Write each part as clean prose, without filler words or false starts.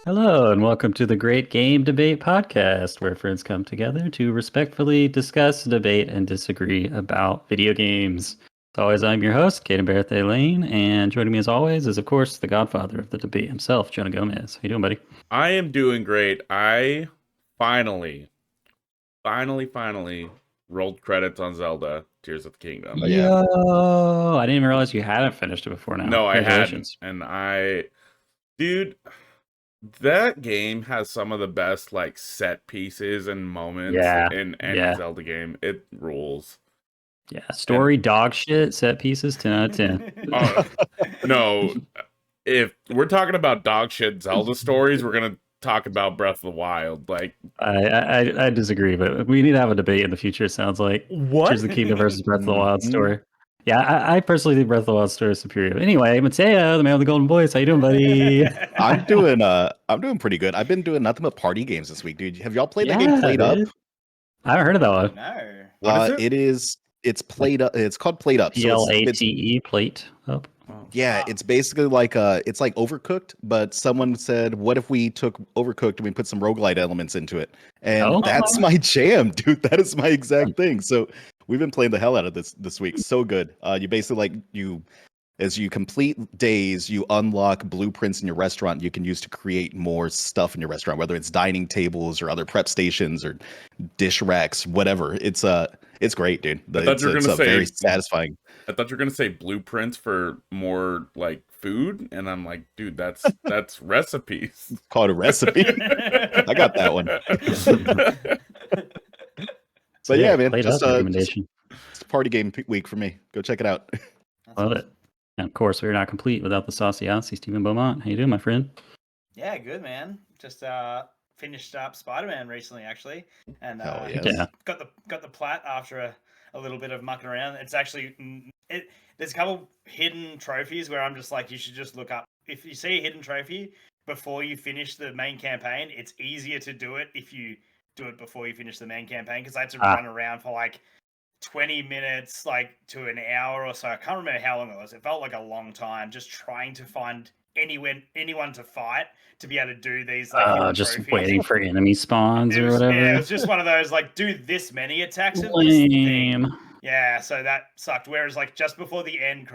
Hello, and welcome to the Great Game Debate Podcast, where friends come together to respectfully discuss, debate, and disagree about video games. As always, I'm your host, Caden Barthay Lane, and joining me as always is, of course, the godfather of the debate himself, Jonah Gomez. How you doing, buddy? I am doing great. I finally rolled credits on Zelda Tears of the Kingdom. Yo, I didn't even realize you hadn't finished it before now. No, I hadn't. Congratulations. And dude, that game has some of the best like set pieces and moments in any Zelda game. It rules. Yeah, story dog shit, set pieces 10 out of 10. No, if we're talking about dog shit Zelda stories, we're gonna talk about Breath of the Wild. Like, I disagree, but we need to have a debate in the future. It sounds like Tears of the Kingdom versus Breath of the Wild story. Yeah, I personally think Breath of the Wild story is superior. Anyway, Mateo, the man with the golden voice, how you doing, buddy? I'm doing pretty good. I've been doing nothing but party games this week, dude. Have y'all played that game Played Up? I haven't heard of that one. No. What is it? It's Played Up. It's called Played Up. PLATE, Plate Up. Yeah, it's basically like it's like Overcooked, but someone said, what if we took Overcooked and we put some roguelite elements into it? And that's my jam, dude. That is my exact thing. So we've been playing the hell out of this week. So good. You basically as you complete days, you unlock blueprints in your restaurant you can use to create more stuff in your restaurant, whether it's dining tables or other prep stations or dish racks, whatever. It's great, dude. It's very satisfying. I thought you were gonna say blueprints for more like food, and I'm like, dude, that's recipes. It's called a recipe. I got that one. But yeah, man, just it's a party game week for me. Go check it out. Love it. And of course, we're not complete without the saucy Aussie, Stephen Beaumont. How you doing, my friend? Yeah, good, man. Just finished up Spider-Man recently, actually, and got the plat after a little bit of mucking around. It's actually there's a couple hidden trophies where I'm just like, you should just look up. If you see a hidden trophy before you finish the main campaign, it's easier to do it if you do it before you finish the main campaign, because I had to run around for like 20 minutes, like to an hour or so. I can't remember how long it was. It felt like a long time just trying to find anyone to fight to be able to do these like just trophies. Waiting for enemy spawns or whatever. Yeah, it was just one of those like, do this many attacks of this thing. Yeah, so that sucked. Whereas like just before the end,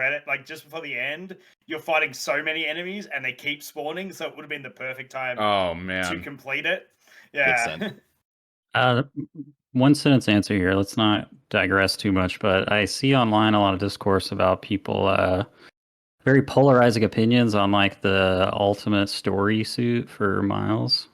you're fighting so many enemies and they keep spawning, so it would have been the perfect time to complete it. Yeah. One sentence answer here. Let's not digress too much, but I see online a lot of discourse about people very polarizing opinions on like the ultimate story suit for Miles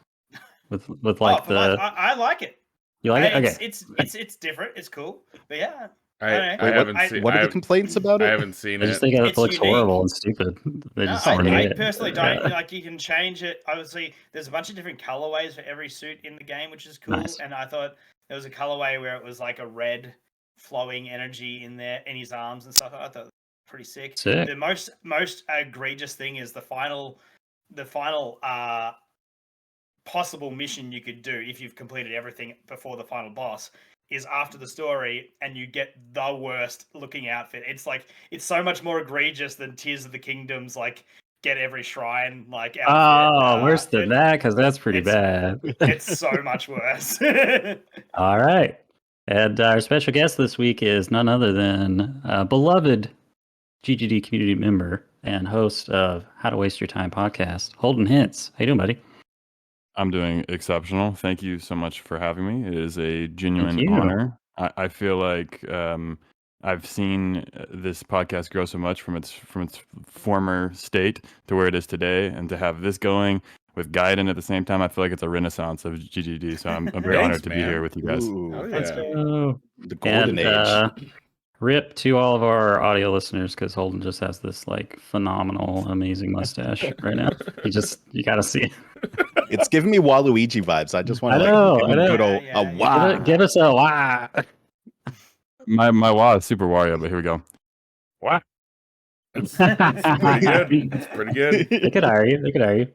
with like I like it. You like it? Okay. It's different. It's cool. But yeah. What are the complaints about it? I haven't seen it. I just think it looks horrible and stupid. I personally don't. Like, you can change it. Obviously, there's a bunch of different colorways for every suit in the game, which is cool. Nice. And I thought there was a colorway where it was like a red flowing energy in his arms and stuff. I thought it was pretty sick. The most egregious thing is the final possible mission you could do if you've completed everything before the final boss is after the story, and you get the worst looking outfit. It's like, it's so much more egregious than Tears of the Kingdom's like get every shrine like outfit. Worse than that, because that's pretty bad. It's so much worse. All right. And our special guest this week is none other than beloved GGD community member and host of How to Waste Your Time podcast, Holden Hintz. How you doing, buddy? I'm doing exceptional. Thank you so much for having me. It is a genuine honor. I feel like I've seen this podcast grow so much from its former state to where it is today, and to have this going with Gaiden at the same time, I feel like it's a renaissance of GGD. So I'm very honored to be here with you guys. Let's go. The golden age. Rip to all of our audio listeners, because Holden just has this like phenomenal, amazing mustache right now. You gotta see it. It's giving me Waluigi vibes. I just want to give him a good old wah. Give us a wah. My wah is Super Wario, but here we go. Wah. It's pretty good. It's pretty good. They could hire you.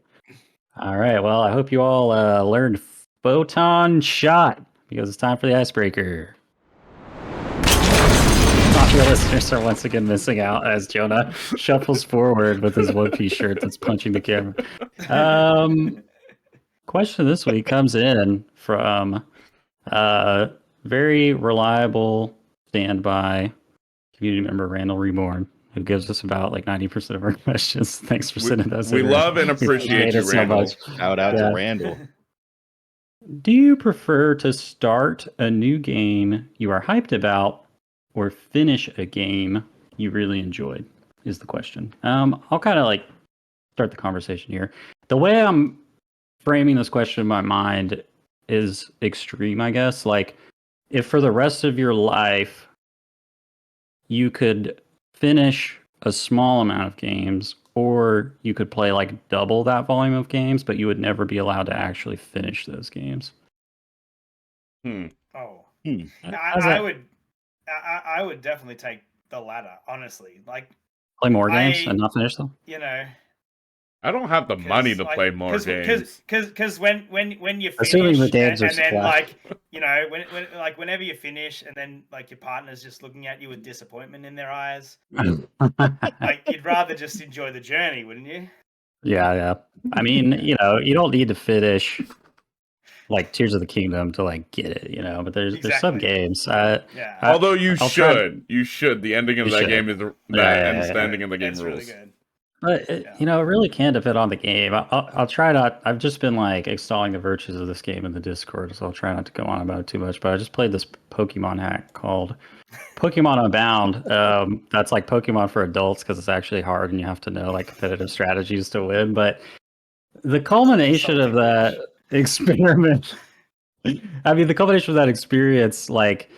All right. Well, I hope you all learned Photon Shot, because it's time for the icebreaker. Your listeners are once again missing out as Jonah shuffles forward with his One Piece shirt that's punching the camera. Question this week comes in from very reliable standby community member Randall Reborn, who gives us about like 90% of our questions. Thanks for sending those. We love and appreciate you, Randall. Shout out to Randall. Do you prefer to start a new game you are hyped about, or finish a game you really enjoyed? Is the question. I'll kind of like start the conversation here. The way I'm framing this question in my mind is extreme, I guess. Like, if for the rest of your life you could finish a small amount of games, or you could play like double that volume of games, but you would never be allowed to actually finish those games. I would definitely take the latter, honestly. Like, play more games and not finish them. You know, I don't have the money to play more games. Because when you finish, assuming the games and then like, you know, whenever you finish, and then like your partner's just looking at you with disappointment in their eyes, like you'd rather just enjoy the journey, wouldn't you? Yeah. I mean, you know, you don't need to finish like Tears of the Kingdom to like get it, you know. But there's some games. Although you should. The ending of that game is the ending of the game rules. Really good. But you know, it really can depend on the game. I'll try not. I've just been like extolling the virtues of this game in the Discord, so I'll try not to go on about it too much. But I just played this Pokemon hack called Pokemon Unbound. That's like Pokemon for adults because it's actually hard and you have to know like competitive strategies to win. But the culmination of that experiment, I mean, the culmination of that experience, like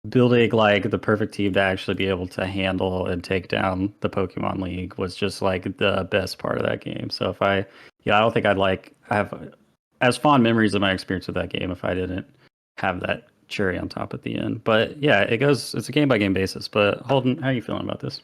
building like the perfect team to actually be able to handle and take down the Pokemon League, was just like the best part of that game. So if I don't think I have as fond memories of my experience with that game if I didn't have that cherry on top at the end. But yeah, it's a game by game basis. But Holden, how are you feeling about this?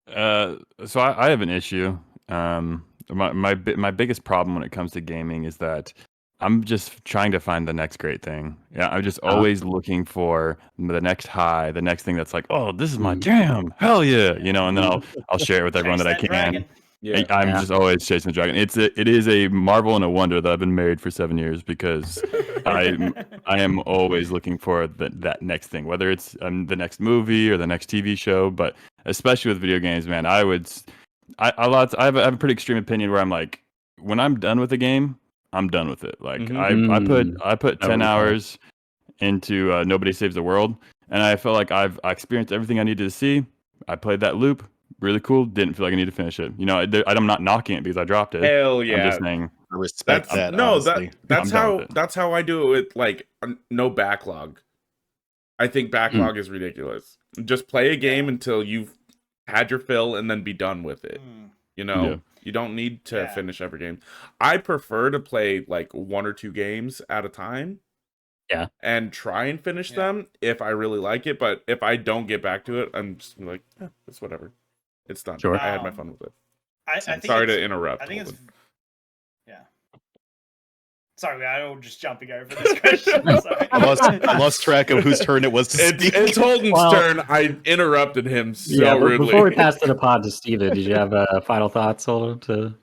So I have an issue. My biggest problem when it comes to gaming is that I'm just trying to find the next great thing. Yeah, I'm just always looking for the next high, the next thing that's like, oh, this is my jam, hell yeah, you know. And then I'll share it with everyone that I can. Dragon. Yeah. I'm just always chasing the dragon. It is a marvel and a wonder that I've been married for 7 years, because I am always looking for that next thing, whether it's the next movie or the next TV show. But especially with video games, man, I have a pretty extreme opinion where I'm like, when I'm done with a game, I'm done with it. Like I put 10 hours into Nobody Saves the World, and I felt like I experienced everything I needed to see. I played that loop, really cool. Didn't feel like I needed to finish it. You know, I'm not knocking it because I dropped it. Hell yeah! I'm just saying, I respect that. No, that's how I do it with like no backlog. I think backlog is ridiculous. Just play a game until you've had your fill, and then be done with it. You know. You don't need to finish every game. I prefer to play like 1 or 2 games at a time. Yeah. And try and finish them if I really like it. But if I don't get back to it, I'm just like, it's whatever. It's done. Sure. I had my fun with it. I think sorry to interrupt. I think it's Sorry, I'm just jumping over this question. I lost track of whose turn it was to speak. It's Holden's turn. I interrupted him so rudely. Before we pass to the pod to Steven, did you have final thoughts, Holden?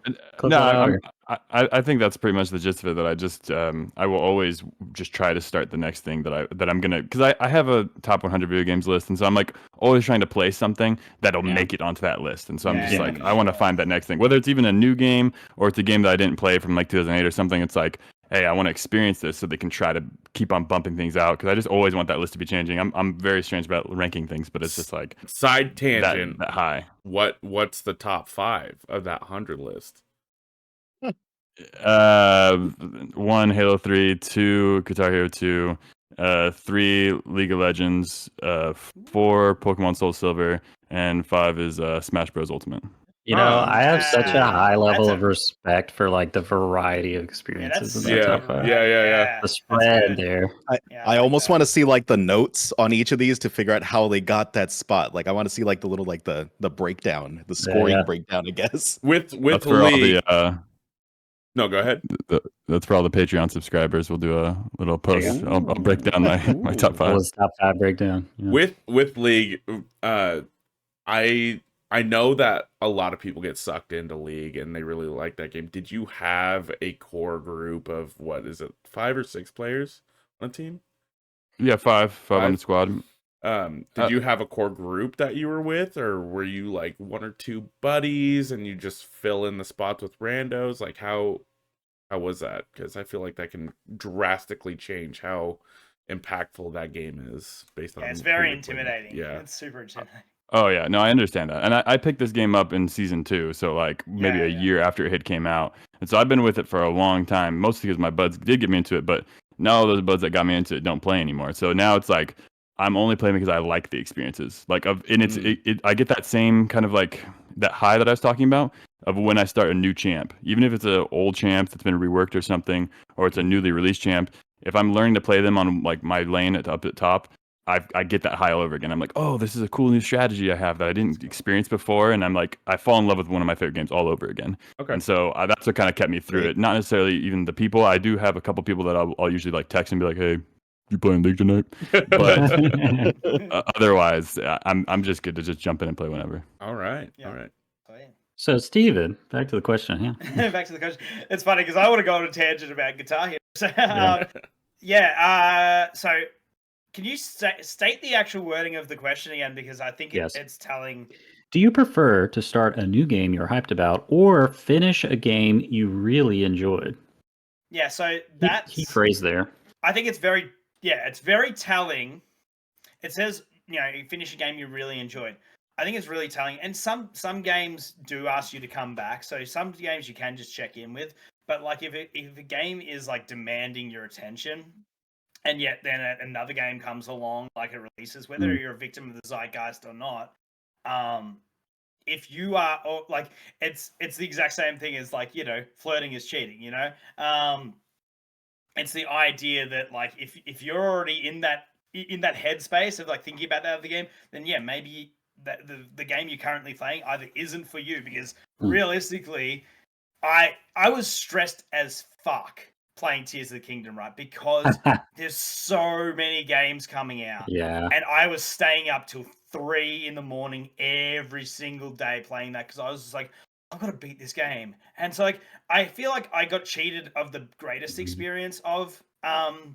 I think that's pretty much the gist of it. That I just I will always just try to start the next thing that I'm gonna, because I have a top 100 video games list, and so I'm like always trying to play something that'll make it onto that list. And so I'm just like, I want to find that next thing, whether it's even a new game or it's a game that I didn't play from like 2008 or something. It's like, hey, I want to experience this, so they can try to keep on bumping things out, because I just always want that list to be changing. I'm very strange about ranking things, but it's just like side tangent that high. What's the top 5 of that 100 list? 1 Halo 3, 2 Guitar Hero 2, 3 League of Legends, 4 Pokemon Soul Silver, and 5 is Smash Bros Ultimate. You know, I have such a high level of respect for like the variety of experiences in that top 5. Yeah. The spread there. I almost want to see like the notes on each of these to figure out how they got that spot. Like I want to see like the little like the breakdown, the scoring breakdown, I guess. With Lee, No, go ahead. That's for all the Patreon subscribers. We'll do a little post. I'll break down my top 5. Top 5 breakdown. Yeah. With League, I know that a lot of people get sucked into League and they really like that game. Did you have a core group of, what is it, 5 or 6 players on a team? Yeah, 5 on the squad. Did you have a core group that you were with, or were you like 1 or 2 buddies and you just fill in the spots with randos? Like how was that? Because I feel like that can drastically change how impactful that game is based on. Yeah, it's very intimidating. Yeah, it's super intimidating. Oh yeah, no, I understand that, and I picked this game up in season 2, so like maybe a year after it had came out, and so I've been with it for a long time, mostly because my buds did get me into it, but now all those buds that got me into it don't play anymore. So now it's like I'm only playing because I like the experiences, like and I get that same kind of like that high that I was talking about of when I start a new champ, even if it's an old champ that's been reworked or something, or it's a newly released champ. If I'm learning to play them on like my lane up at top, I get that high all over again. I'm like, oh, this is a cool new strategy I have that I didn't experience before, and I'm like, I fall in love with one of my favorite games all over again. Okay. And so that's what kind of kept me through it. Not necessarily even the people. I do have a couple people that I'll usually like text and be like, hey, you playing League tonight? But otherwise, I'm just good to just jump in and play whenever. All right. All right. So, Steven, back to the question. Yeah. Back to the question. It's funny because I want to go on a tangent about Guitar Hero. So, so can you state the actual wording of the question again? Because I think it's telling. Do you prefer to start a new game you're hyped about or finish a game you really enjoyed? Yeah, so that's... Key phrase there. I think it's very telling. It says, you finish a game you really enjoyed. I think it's really telling. And some games do ask you to come back. So some games you can just check in with. But like if a game is like demanding your attention, and yet then another game comes along, like it releases, whether you're a victim of the zeitgeist or not, if you are, or like it's the exact same thing as like, flirting is cheating, it's the idea that like if you're already in that headspace of like thinking about that other game, then maybe that the game you're currently playing either isn't for you, because realistically, I was stressed as fuck playing Tears of the Kingdom, right? Because there's so many games coming out. Yeah. And I was staying up till 3 a.m. every single day playing that because I was just like, I've got to beat this game. And so like I feel like I got cheated of the greatest experience of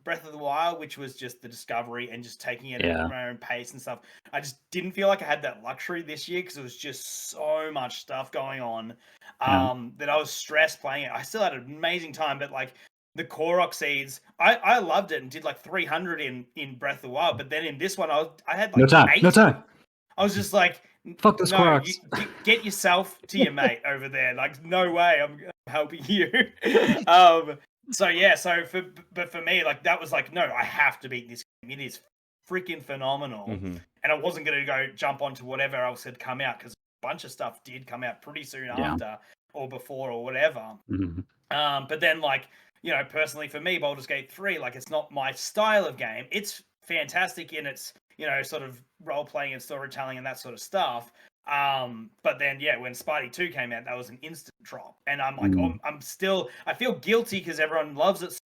Breath of the Wild, which was just the discovery and just taking it at my own pace and stuff. I just didn't feel like I had that luxury this year because it was just so much stuff going on that I was stressed playing it. I still had an amazing time, but like the Korok seeds, I loved it and did like 300 in Breath of the Wild, but then in this one I had like no time. I was just like, fuck this Koroks. Get yourself to your mate over there. Like, no way I'm helping you. But for me, like that was like, no, I have to beat this game. It is freaking phenomenal. And I wasn't going to go jump onto whatever else had come out because a bunch of stuff did come out pretty soon after or before or whatever. But then like, personally for me, Baldur's Gate 3, like it's not my style of game. It's fantastic in its, sort of role-playing and storytelling and that sort of stuff. But then, when Spidey 2 came out, that was an instant drop. And I'm like, I feel guilty because everyone loves it,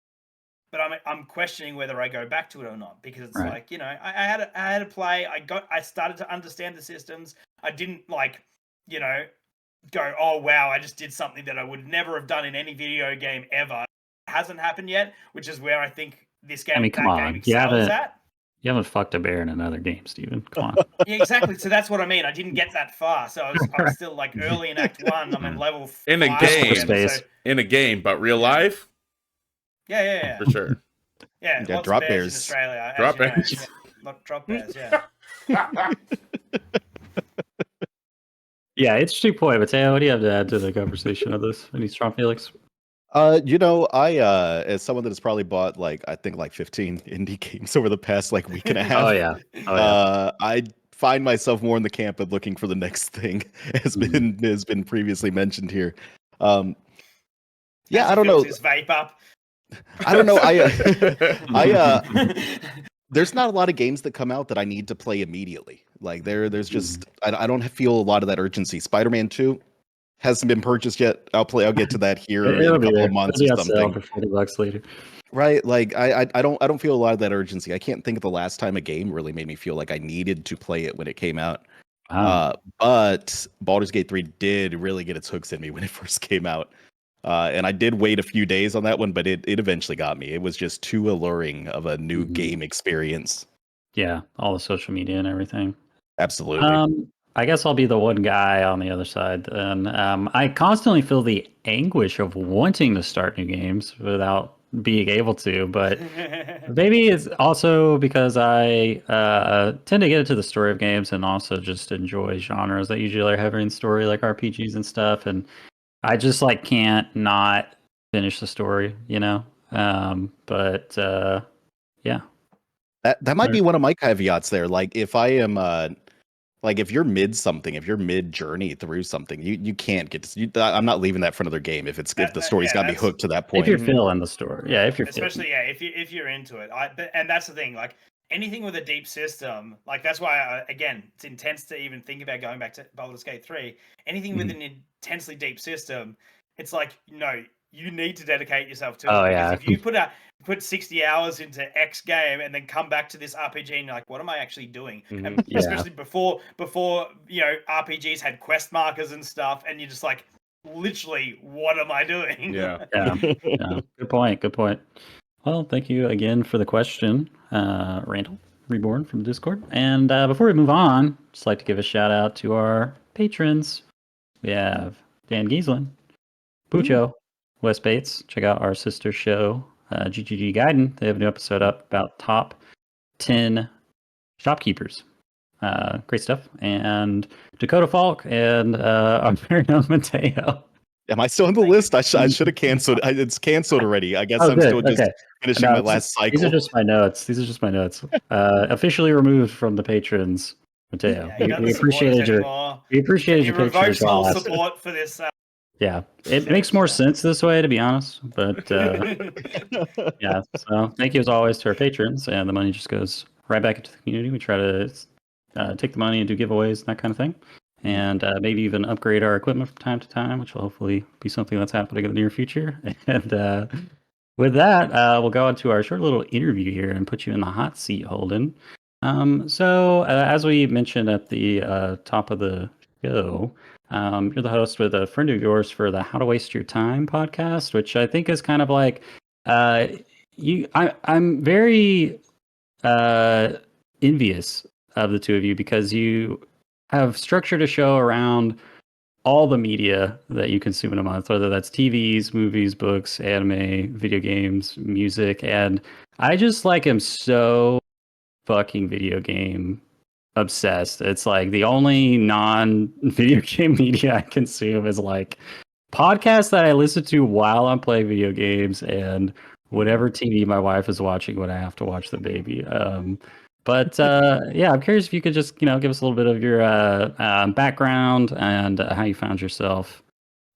but I'm questioning whether I go back to it or not, because it's like, I had to play. I started to understand the systems. I didn't like, go, oh wow, I just did something that I would never have done in any video game ever. It hasn't happened yet, which is where I think this game, game excels at. You haven't fucked a bear in another game, Steven. Come on. Yeah, exactly. So that's what I mean. I didn't get that far. So I was still like early in Act 1. I'm at level 5. In a game. In a game, but real life? Yeah. For sure. Yeah, lots drop of bears in Australia. Drop bears. Drop bears, Yeah, interesting point. Mateo, what do you have to add to the conversation of this? Any strong feelings? I as someone that has probably bought I think 15 indie games over the past week and a half. I find myself more in the camp of looking for the next thing, has been previously mentioned here. I don't know. His vape up. I don't know. There's not a lot of games that come out that I need to play immediately. Like there's just I don't feel a lot of that urgency. Spider-Man 2. hasn't been purchased yet. I'll get to that here in It'll a be couple there. of months It'll or be on sale something. for $40 later. Right, like I don't feel a lot of that urgency. I can't think of the last time a game really made me feel like I needed to play it when it came out. But Baldur's Gate 3 did really get its hooks in me when it first came out. And I did wait a few days on that one, but it eventually got me. It was just too alluring of a new game experience. Yeah, all the social media and everything. Absolutely. I guess I'll be the one guy on the other side then. I constantly feel the anguish of wanting to start new games without being able to, but maybe it's also because I tend to get into the story of games and also just enjoy genres that usually are heavy in story, like RPGs and stuff, and I just like can't not finish the story, you know? But yeah. That might be one of my caveats there. Like if I am like if you're mid something, if you're mid journey through something, you can't get to, I'm not leaving that for another game if the story's got me hooked to that point. If you're feeling the story. Yeah, if you're especially if you're into it. And that's the thing, like anything with a deep system, like that's why again, it's intense to even think about going back to Baldur's Gate 3. Anything with an intensely deep system, it's like, no, you need to dedicate yourself to it. Because if you put 60 hours into X game and then come back to this RPG and you're like, what am I actually doing? And especially before RPGs had quest markers and stuff, and you're just like, literally, what am I doing? Yeah. Good point. Well, thank you again for the question, Randall Reborn from Discord. And before we move on, just like to give a shout out to our patrons. We have Dan Gieslin, Pucho, Wes Bates. Check out our sister show, GGG Gaiden. They have a new episode up about top 10 shopkeepers. Great stuff. And Dakota Falk and our very own Mateo. Am I still on the list? I should have canceled. It's canceled already. I guess I'm still just finishing my last cycle. These are just my notes. Officially removed from the patrons, Mateo. We appreciated your revoke support for this. Yeah, it makes more sense this way, to be honest. But yeah, so thank you as always to our patrons, and the money just goes right back into the community. We try to take the money and do giveaways and that kind of thing, and maybe even upgrade our equipment from time to time, which will hopefully be something that's happening in the near future. And with that, we'll go on to our short little interview here and put you in the hot seat, Holden. So as we mentioned at the top of the show, you're the host with a friend of yours for the How to Waste Your Time podcast, which I think is kind of like I'm very envious of the two of you because you have structured a show around all the media that you consume in a month, whether that's TVs, movies, books, anime, video games, music, and I just am so fucking video game obsessed. It's like the only non-video game media I consume is podcasts that I listen to while I'm playing video games and whatever TV my wife is watching when I have to watch the baby. But yeah, I'm curious if you could just give us a little bit of your background and how you found yourself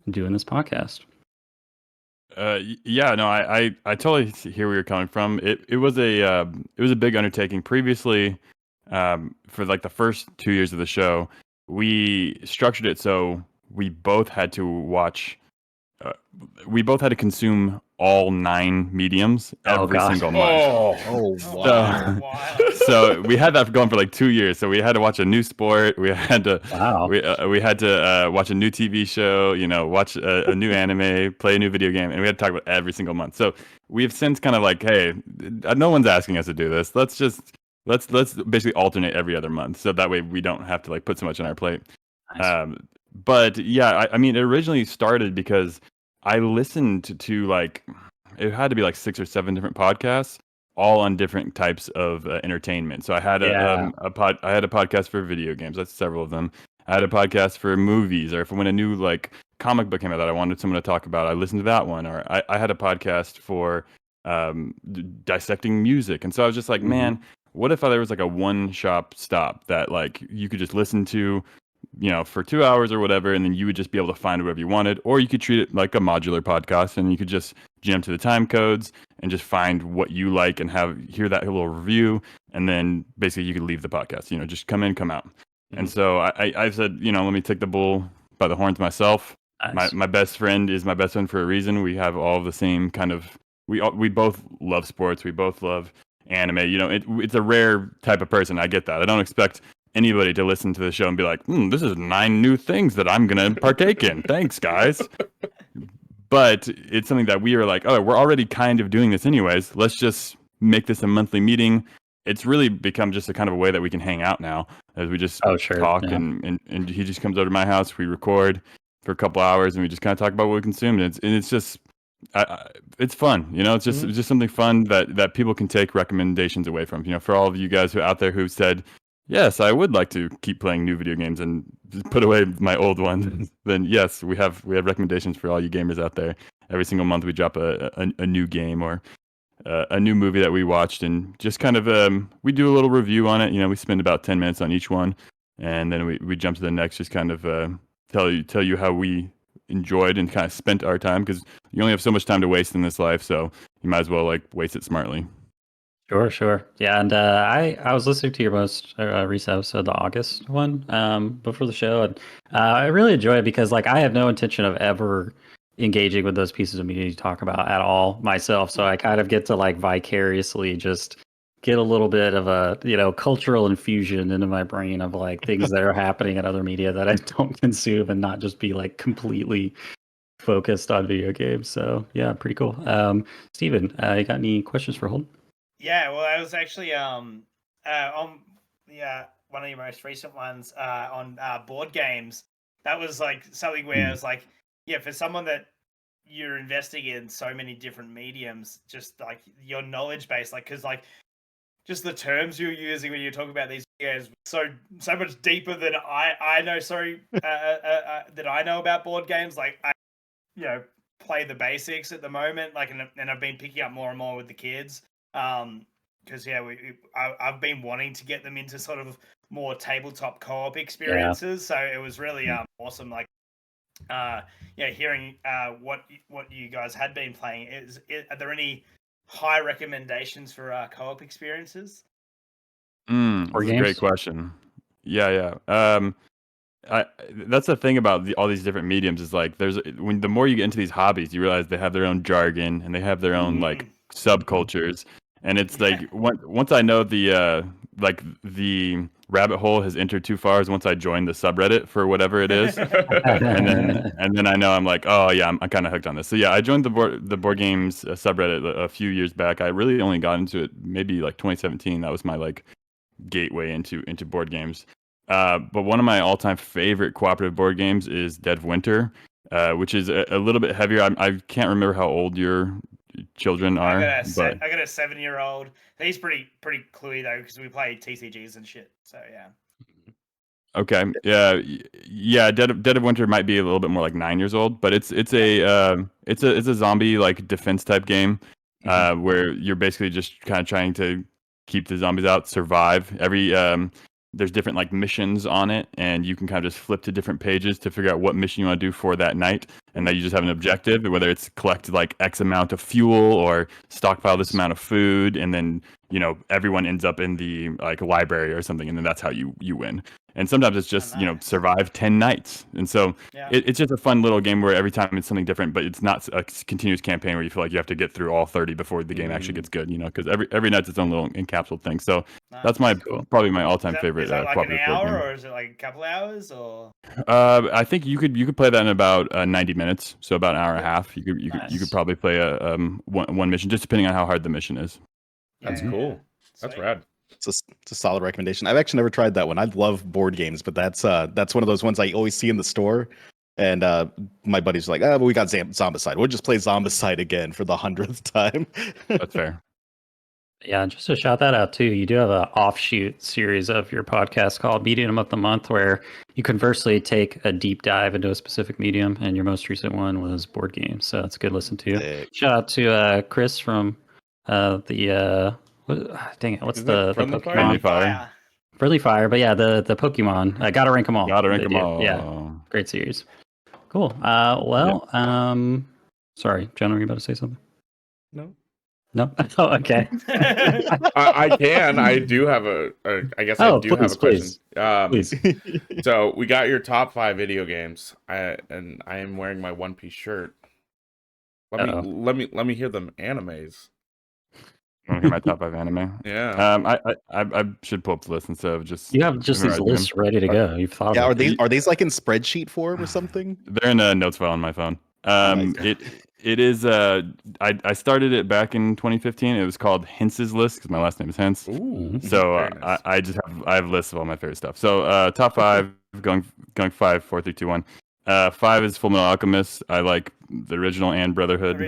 doing this podcast. Yeah, no, I totally hear where you're coming from. It was a big undertaking. Previously, for the first 2 years of the show, we structured it so we both had to watch. We both had to consume all 9 mediums every single month. Wow! So we had that going for 2 years. So we had to watch a new sport. We had to we had to watch a new TV show. Watch a new anime, play a new video game, and we had to talk about every single month. So we have since kind of hey, no one's asking us to do this. Let's basically alternate every other month, so that way we don't have to put so much on our plate. Nice. But yeah, I mean, it originally started because I listened to it had to be 6 or 7 different podcasts, all on different types of entertainment. So I had I had a podcast for video games. That's several of them. I had a podcast for movies, or if when a new comic book came out that I wanted someone to talk about, I listened to that one. Or I had a podcast for dissecting music. And so I was just man, what if there was a one-shop stop that you could just listen to, for 2 hours or whatever, and then you would just be able to find whatever you wanted, or you could treat it like a modular podcast, and you could just jump to the time codes and just find what you like and hear that little review, and then basically you could leave the podcast. Just come in, come out. And so I said, let me take the bull by the horns myself. Nice. My best friend is my best friend for a reason. We have all the same kind of we both love sports. We both love anime. It's a rare type of person. I get that. I don't expect anybody to listen to the show and be like, this is 9 new things that I'm gonna partake in. Thanks, guys. But it's something that we are like, oh, we're already kind of doing this anyways. Let's just make this a monthly meeting. It's really become just a kind of a way that we can hang out now, as we just talk, yeah. and he just comes over to my house. We record for a couple hours, and we just kind of talk about what we consumed. And it's just, it's fun. It's just something fun that people can take recommendations away from. For all of you guys who out there who said, yes, I would like to keep playing new video games and just put away my old ones, then yes, we have recommendations for all you gamers out there. Every single month we drop a new game or a new movie that we watched, and just kind of we do a little review on it. We spend about 10 minutes on each one, and then we jump to the next, just kind of tell you how we enjoyed and kind of spent our time, because you only have so much time to waste in this life, so you might as well waste it smartly. Sure. Yeah, and I was listening to your most recent episode, the August one, before the show, and I really enjoy it because I have no intention of ever engaging with those pieces of media you talk about at all myself. So I kind of get to vicariously just get a little bit of a cultural infusion into my brain of things that are happening in other media that I don't consume, and not just be completely focused on video games. So yeah, pretty cool. Steven, you got any questions for Holden? Yeah, well, I was actually on one of your most recent ones on board games. That was something where I was for someone that you're investing in so many different mediums, just your knowledge base, because just the terms you're using when you're talking about these games, so much deeper than I know. That I know about board games. I play the basics at the moment, and I've been picking up more and more with the kids. Because I've been wanting to get them into sort of more tabletop co-op experiences. So it was really awesome. Hearing what you guys had been playing. Are there any high recommendations for co-op experiences? That's a great question. Yeah. That's the thing about all these different mediums is the more you get into these hobbies, you realize they have their own jargon and they have their own subcultures. And it's once I know the rabbit hole has entered too far is once I join the subreddit for whatever it is, and then I know I'm oh yeah, I'm kind of hooked on this. So yeah, I joined the board games subreddit a few years back. I really only got into it maybe 2017. That was my gateway into board games. But one of my all-time favorite cooperative board games is Dead of Winter, which is a little bit heavier. I can't remember how old your children are. I got a 7-year-old. He's pretty cluey though, because we play TCGs and shit. So yeah. Okay. Yeah. Dead of Winter might be a little bit more 9 years old, but it's a zombie defense type game, where you're basically just kind of trying to keep the zombies out, survive. There's different missions on it, and you can kind of just flip to different pages to figure out what mission you want to do for that night, and that you just have an objective, whether it's collect X amount of fuel or stockpile this amount of food, and then everyone ends up in the library or something, and then that's how you win. And sometimes it's just survive 10 nights, and so it's just a fun little game where every time it's something different, but it's not a continuous campaign where you feel like you have to get through all 30 before the game actually gets good, because every night's its own little encapsulated thing. So that's probably my all-time favorite. Is that an hour, or is it a couple hours, or? I think you could play that in about 90 minutes, so about an hour and a half. You could probably play a one mission, just depending on how hard the mission is. That's cool. That's rad. It's a solid recommendation. I've actually never tried that one. I love board games, but that's one of those ones I always see in the store. And my buddy's like, but we got Zombicide. We'll just play Zombicide again for the 100th time. That's fair. Yeah, just to shout that out too, you do have an offshoot series of your podcast called Medium of the Month, where you conversely take a deep dive into a specific medium, and your most recent one was board games. So it's a good listen to. Shout out to Chris from what's the Pokemon? Friendly Fire. Friendly Fire, but yeah, the Pokemon. I gotta rank them all. Yeah, great series. Cool. Sorry, John, were you about to say something? No. No. Oh, okay. I can. I do have I guess I do have a question. Please. So we got your top 5 video games. I am wearing my One Piece shirt. Let me hear them animes. Want to hear my top 5 anime? Yeah. I should pull up the list instead of just. You have just these lists ready to go. You've thought. Yeah, are these like in spreadsheet form or something? They're in a notes file on my phone. Nice. It is. I started it back in 2015. It was called Hintz's List because my last name is Hintz. Ooh, so nice. I have lists of all my favorite stuff. So top 5 going 5, 4, 3, 2, 1. 5 is Fullmetal Alchemist. I like the original and Brotherhood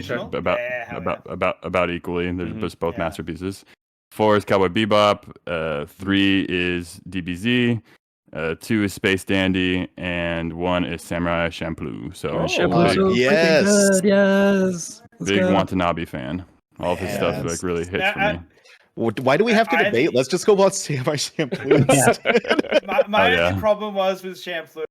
about equally. They're just both masterpieces. 4 is Cowboy Bebop. 3 is DBZ. 2 is Space Dandy, and 1 is Samurai Champloo. So yes, yes. Big Watanabe fan. All of his stuff like really hits for me. Why do we have to debate? Let's just go about Samurai Champloo. My only problem was with Champloo,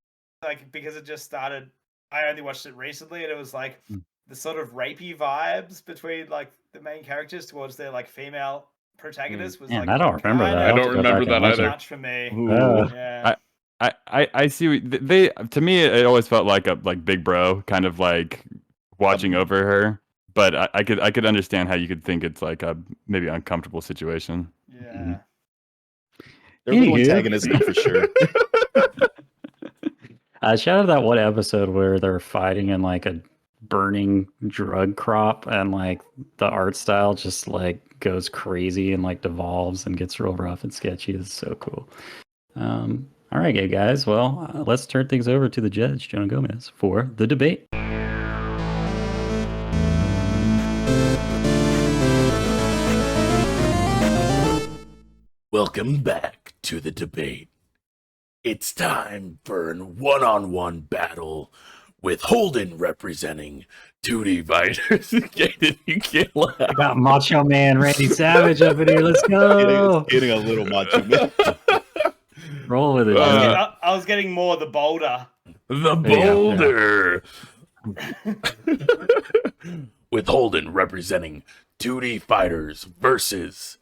like because it just started. I only watched it recently, and it was like the sort of rapey vibes between like the main characters towards their like female protagonist was like. I don't remember that. I don't remember that either. Much for me. I see. They to me it always felt like a Big Bro kind of like watching over her. But I could understand how you could think it's like a maybe uncomfortable situation. Yeah. They're a little antagonistic for sure. Shout out that one episode where they're fighting in like a burning drug crop and like the art style just like goes crazy and like devolves and gets real rough and sketchy. It's so cool. All right, guys. Well, let's turn things over to the judge, Jonah Gomez, for the debate. Welcome back to the debate. It's time for a one-on-one battle with Holden representing 2D fighters. You can't laugh. I got Macho Man Randy Savage up in here. Let's go. Getting a little Macho Man. Roll with it. I was getting more the boulder. The boulder. With Holden representing 2D fighters versus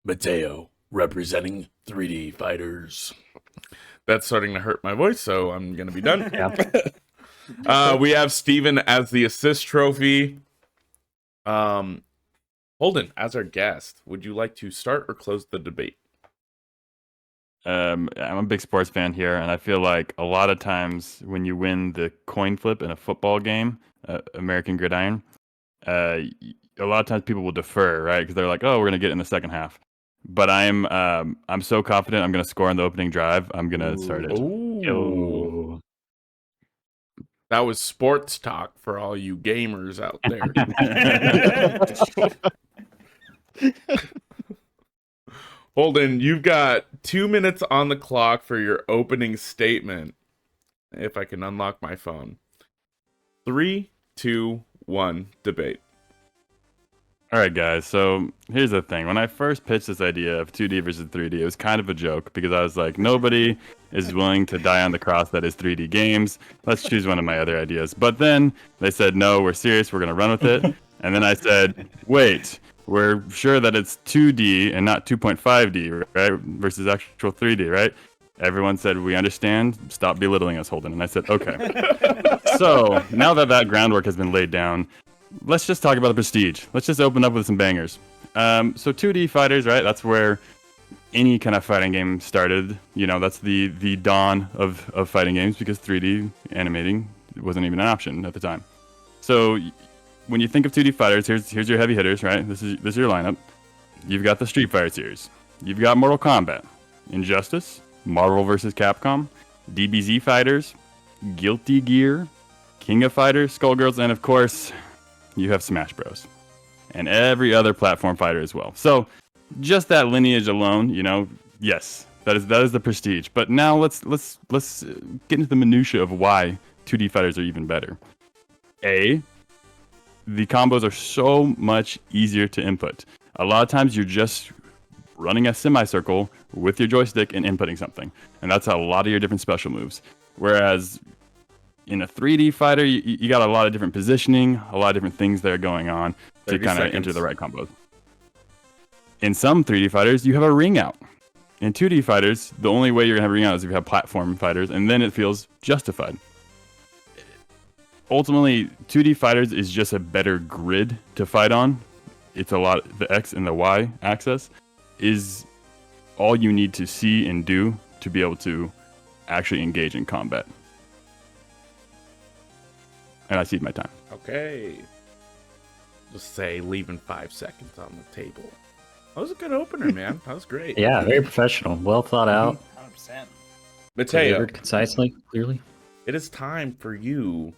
Mateo representing 3D fighters. That's starting to hurt my voice, so I'm going to be done. We have Steven as the assist trophy. Holden, as our guest, would you like to start or close the debate? I'm a big sports fan here, and I feel like a lot of times when you win the coin flip in a football game, American Gridiron, a lot of times people will defer, right? Because they're like, "Oh, we're gonna get in the second half." But I'm so confident I'm gonna score on the opening drive. I'm gonna start it. Ooh. That was sports talk for all you gamers out there. Holden, you've got 2 minutes on the clock for your opening statement. If I can unlock my phone. 3, 2, 1, debate. All right, guys. So here's the thing. When I first pitched this idea of 2D versus 3D, it was kind of a joke because I was like, nobody is willing to die on the cross that is 3D games. Let's choose one of my other ideas. But then they said, no, we're serious. We're going to run with it. And then I said, wait, we're sure that it's 2D and not 2.5D, right? Versus actual 3D, right? Everyone said, we understand. Stop belittling us, Holden. And I said, okay. So now that groundwork has been laid down, let's just talk about the prestige. Let's just open up with some bangers. So 2D fighters, right? That's where any kind of fighting game started. You know, that's the dawn of fighting games because 3D animating wasn't even an option at the time. So when you think of 2D fighters, here's your heavy hitters, right? This is your lineup. You've got the Street Fighter series. You've got Mortal Kombat, Injustice, Marvel vs. Capcom, DBZ fighters, Guilty Gear, King of Fighters, Skullgirls, and of course, you have Smash Bros. And every other platform fighter as well. So just that lineage alone, you know, yes, that is the prestige. But now let's get into the minutia of why 2D fighters are even better. The combos are so much easier to input. A lot of times you're just running a semicircle with your joystick and inputting something. And that's a lot of your different special moves. Whereas In a 3D fighter, you got a lot of different positioning, a lot of different things that are going on to kind of enter the right combos. In some 3D fighters, you have a ring out. In 2D fighters, the only way you're going to have a ring out is if you have platform fighters, and then it feels justified. Ultimately, 2D fighters is just a better grid to fight on. It's a lot, the X and the Y axis is all you need to see and do to be able to actually engage in combat. And I cede my time. Okay. Just say leaving 5 seconds on the table. That was a good opener, man. That was great. Yeah, very professional. Well thought out. 100%. Mateo, Delivered concisely, clearly. it is time for you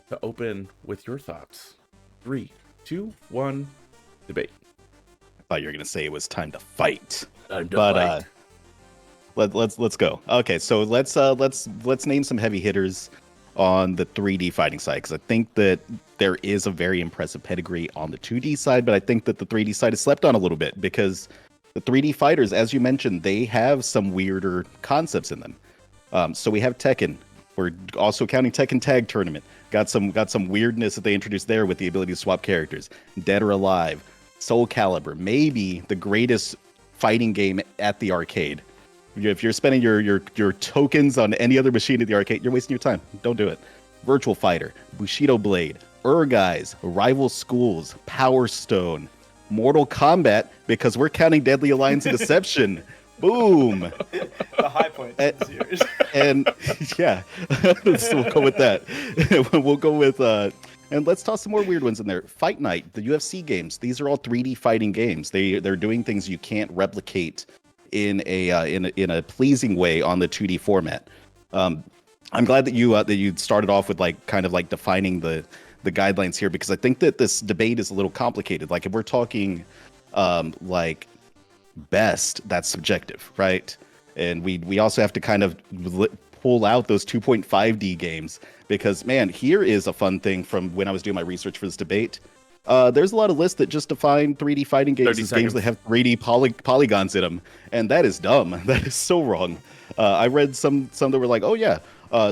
to open with your thoughts. 3, 2, 1, debate. I thought you were gonna say it was time to fight. Time to fight. Let's go. Okay, so let's name some heavy hitters on the 3D fighting side, because I think that there is a very impressive pedigree on the 2D side, but I think that the 3D side is slept on a little bit because the 3D fighters, as you mentioned, they have some weirder concepts in them. So we have Tekken. We're also counting Tekken Tag Tournament. Got some weirdness that they introduced there with the ability to swap characters. Dead or Alive, Soul Calibur, maybe the greatest fighting game at the arcade. If you're spending your tokens on any other machine at the arcade, you're wasting your time. Don't do it. Virtual Fighter, Bushido Blade, Guys, Rival Schools, Power Stone, Mortal Kombat, because we're counting Deadly Alliance and Deception. Boom. The high point of the series. And yeah, we'll go with that. We'll go with and let's toss some more weird ones in there. Fight Night, the UFC games. These are all 3D fighting games. They're doing things you can't replicate in a pleasing way on the 2D format. I'm glad that you started off with kind of defining the guidelines here, because I think that this debate is a little complicated. Like if we're talking best, that's subjective, right? And we also have to kind of pull out those 2.5D games, because man, here is a fun thing from when I was doing my research for this debate. There's a lot of lists that just define 3D fighting games as games that have 3D polygons in them, and that is dumb. That is so wrong. I read some that were like, oh yeah,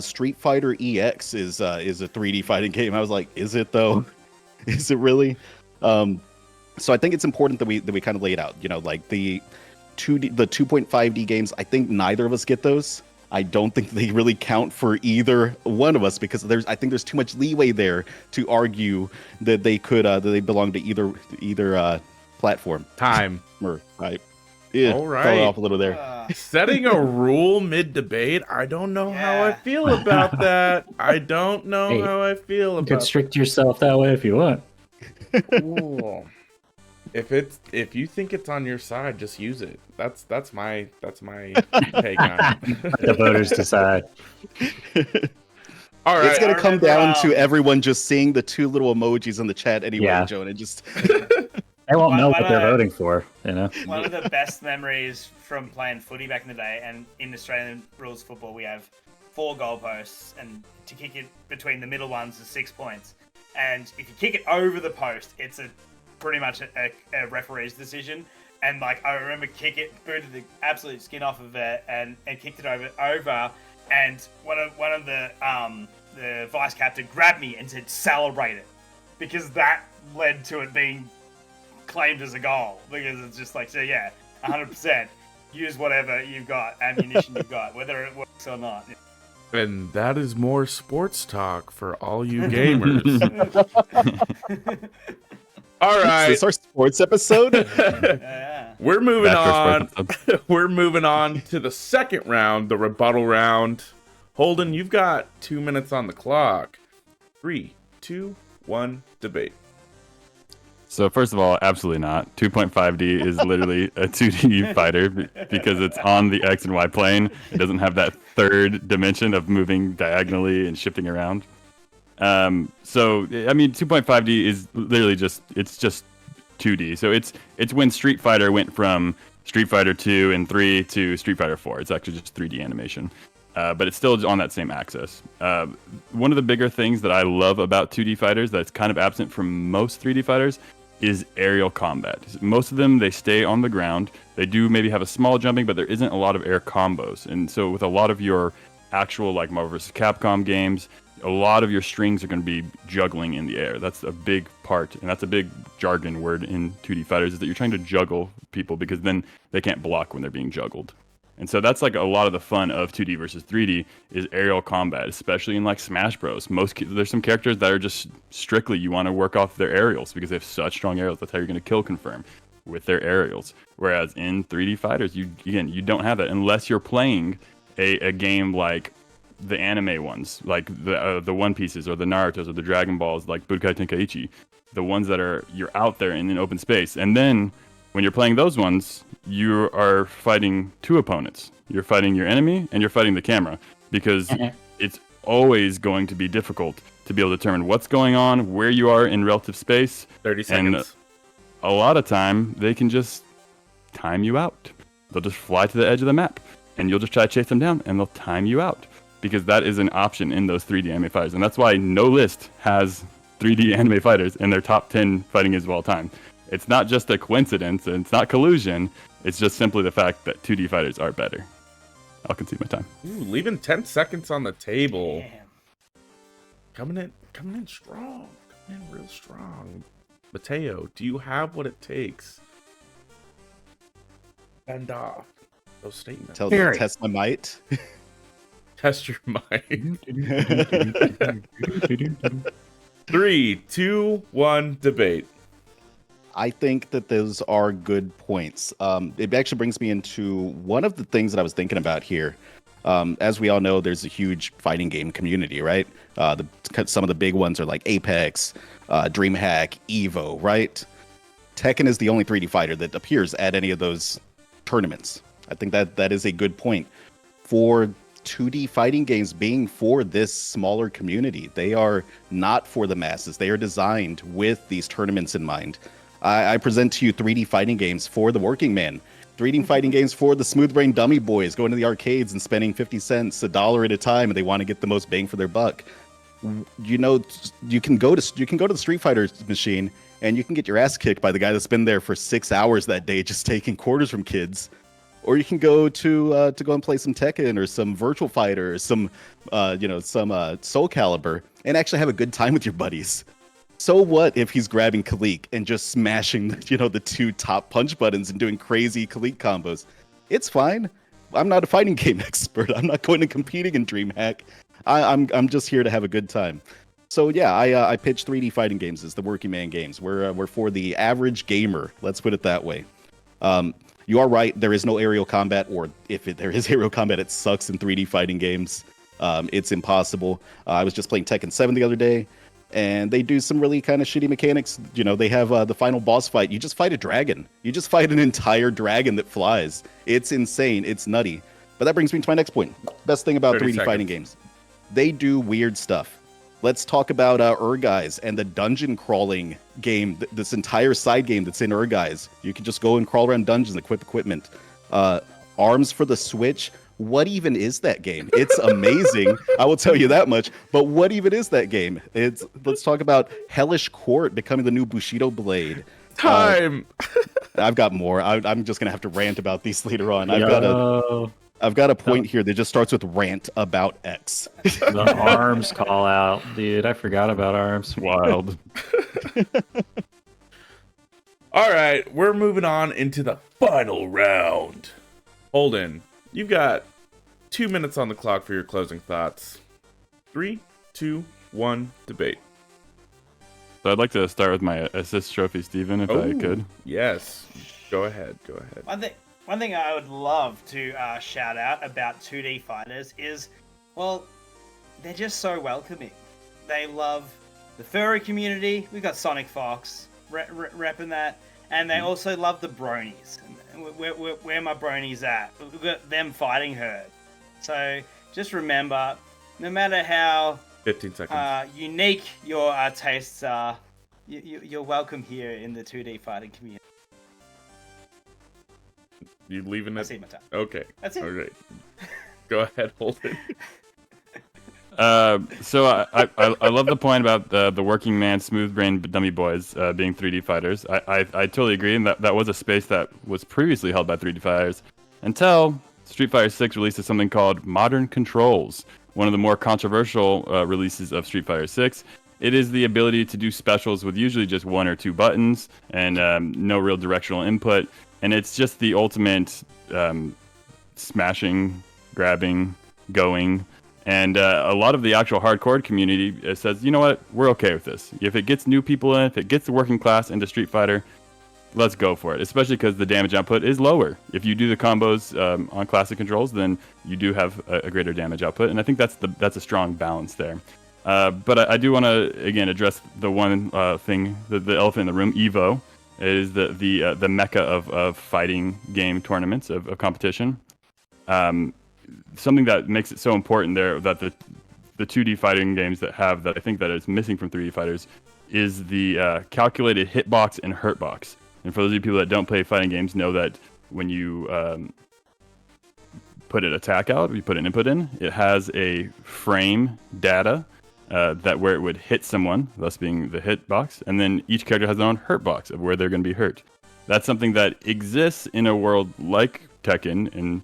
Street Fighter EX is a 3D fighting game. I was like, is it though? Is it really? So I think it's important that we kind of lay it out. You know, like the 2.5D games. I think neither of us get those. I don't think they really count for either one of us, because I think there's too much leeway there to argue that they could that they belong to either platform. Time. Right. Yeah, all right. fell off a little there. Setting a rule mid-debate. I don't know how I feel about that. I don't know how I feel about. Constrict yourself that way if you want. Ooh. If you think it's on your side, just use it. That's my take on it. The voters decide. All right. It's gonna come down to everyone just seeing the two little emojis in the chat anyway, Yeah. Joan, and just They won't know what they're voting for, you know. One of the best memories from playing footy back in the day, and in Australian rules football, we have 4 goalposts, and to kick it between the middle ones is 6 points. And if you kick it over the post, it's pretty much a referee's decision. And I remember booted the absolute skin off of it and kicked it over. And one of the vice captain grabbed me and said, "Celebrate it," because that led to it being claimed as a goal. Because it's just 100%. Use whatever you've got, ammunition you've got, whether it works or not. And that is more sports talk for all you gamers. All right. Is this our sports episode? Yeah. We're moving on. We're moving on to the second round, the rebuttal round. Holden, you've got 2 minutes on the clock. 3, 2, 1, debate. So first of all, absolutely not. 2.5D is literally a 2D fighter because it's on the X and Y plane. It doesn't have that third dimension of moving diagonally and shifting around. So I mean, 2.5D is literally just 2D. So it's when Street Fighter went from Street Fighter 2 and 3 to Street Fighter 4. It's actually just 3D animation. But it's still on that same axis. One of the bigger things that I love about 2D fighters that's kind of absent from most 3D fighters is aerial combat. Most of them, they stay on the ground. They do maybe have a small jumping, but there isn't a lot of air combos. And so with a lot of your actual like Marvel vs. Capcom games, a lot of your strings are going to be juggling in the air. That's a big part, and that's a big jargon word in 2D fighters, is that you're trying to juggle people because then they can't block when they're being juggled. And so that's like a lot of the fun of 2D versus 3D is aerial combat, especially in like Smash Bros. There's some characters that are just strictly you want to work off their aerials because they have such strong aerials. That's how you're going to kill confirm with their aerials. Whereas in 3D fighters, you don't have that unless you're playing a game like the anime ones, like the One Pieces or the Narutos or the Dragon Balls, like Budokai Tenkaichi, the ones that you're out there in an open space. And then when you're playing those ones, you are fighting two opponents. You're fighting your enemy and you're fighting the camera because it's always going to be difficult to be able to determine what's going on, where you are in relative space. 30 seconds. And a lot of time, they can just time you out. They'll just fly to the edge of the map and you'll just try to chase them down and they'll time you out because that is an option in those 3D anime fighters. And that's why no list has 3D anime fighters in their top 10 fighting games of all time. It's not just a coincidence and it's not collusion. It's just simply the fact that 2D fighters are better. I'll concede my time. Ooh, leaving 10 seconds on the table. Damn. Coming in strong. Coming in real strong. Mateo, do you have what it takes? End off those statements. Test my might. Test your mind. 3, 2, 1, debate. I think that those are good points. It actually brings me into one of the things that I was thinking about here. As we all know, there's a huge fighting game community, right? Some of the big ones are like Apex, DreamHack, Evo, right? Tekken is the only 3D fighter that appears at any of those tournaments. I think that is a good point. For 2D fighting games being for this smaller community, they are not for the masses. They are designed with these tournaments in mind. I present to you 3D fighting games for the working man. 3D fighting games for the smooth brain dummy boys going to the arcades and spending 50 cents, $1 at a time, and they want to get the most bang for their buck. You know, you can go to the Street Fighter machine and you can get your ass kicked by the guy that's been there for 6 hours that day just taking quarters from kids. Or you can go to go and play some Tekken or some Virtual Fighter or some Soul Calibur and actually have a good time with your buddies. So what if he's grabbing Khalik and just smashing, the two top punch buttons and doing crazy Khalik combos? It's fine. I'm not a fighting game expert. I'm not going to competing in DreamHack. I'm just here to have a good time. So yeah, I pitch 3D fighting games as the working man games. We're for the average gamer. Let's put it that way. You are right. There is no aerial combat, or if there is aerial combat, it sucks in 3D fighting games. It's impossible. I was just playing Tekken 7 the other day. And they do some really kind of shitty mechanics. They have the final boss fight. You just fight a dragon. You just fight an entire dragon that flies. It's insane. It's nutty. But that brings me to my next point. Best thing about 3D fighting games. They do weird stuff. Let's talk about Urguys and the dungeon crawling game. This entire side game that's in Urguys. You can just go and crawl around dungeons, equip equipment. Arms for the Switch. What even is that game? It's amazing. I will tell you that much. But what even is that game? Let's talk about Hellish Court becoming the new Bushido blade. Time. I've got more. I'm just gonna have to rant about these later on. I've got a point here that just starts with rant about X. The arms call out, dude. I forgot about arms. Wild. All right, we're moving on into the final round. Holden, you've got 2 minutes on the clock for your closing thoughts. 3, 2, 1, debate. So I'd like to start with my assist trophy, Steven, if I could. Yes. Go ahead. One thing I would love to shout out about 2D fighters is, well, they're just so welcoming. They love the furry community. We've got Sonic Fox repping that. And they also love the bronies. Where my bronies at? We've got them fighting herd. So just remember, no matter how 15 seconds. Unique your tastes are, you're welcome here in the 2D fighting community. You leaving it? I see my time. Okay. That's it. All right. Go ahead, Holden. So I love the point about the working man, smooth brain dummy boys being 3D fighters. I totally agree, and that was a space that was previously held by 3D fighters until Street Fighter 6 releases something called Modern Controls, one of the more controversial releases of Street Fighter 6. It is the ability to do specials with usually just 1 or 2 buttons and no real directional input. And it's just the ultimate smashing, grabbing, going. And a lot of the actual hardcore community says, you know what, we're okay with this. If it gets new people in, if it gets the working class into Street Fighter, let's go for it. Especially because the damage output is lower. If you do the combos on classic controls, then you do have a greater damage output. And I think that's a strong balance there. But I do want to, again, address the one thing, the elephant in the room, EVO. Is the mecca of fighting game tournaments, of competition. Something that makes it so important there, that the 2D fighting games that I think that is missing from 3D fighters, is the calculated hitbox and hurtbox. And for those of you people that don't play fighting games, know that when you put an attack out, you put an input in, it has a frame data that where it would hit someone, thus being the hitbox, and then each character has their own hurtbox of where they're going to be hurt. That's something that exists in a world like Tekken and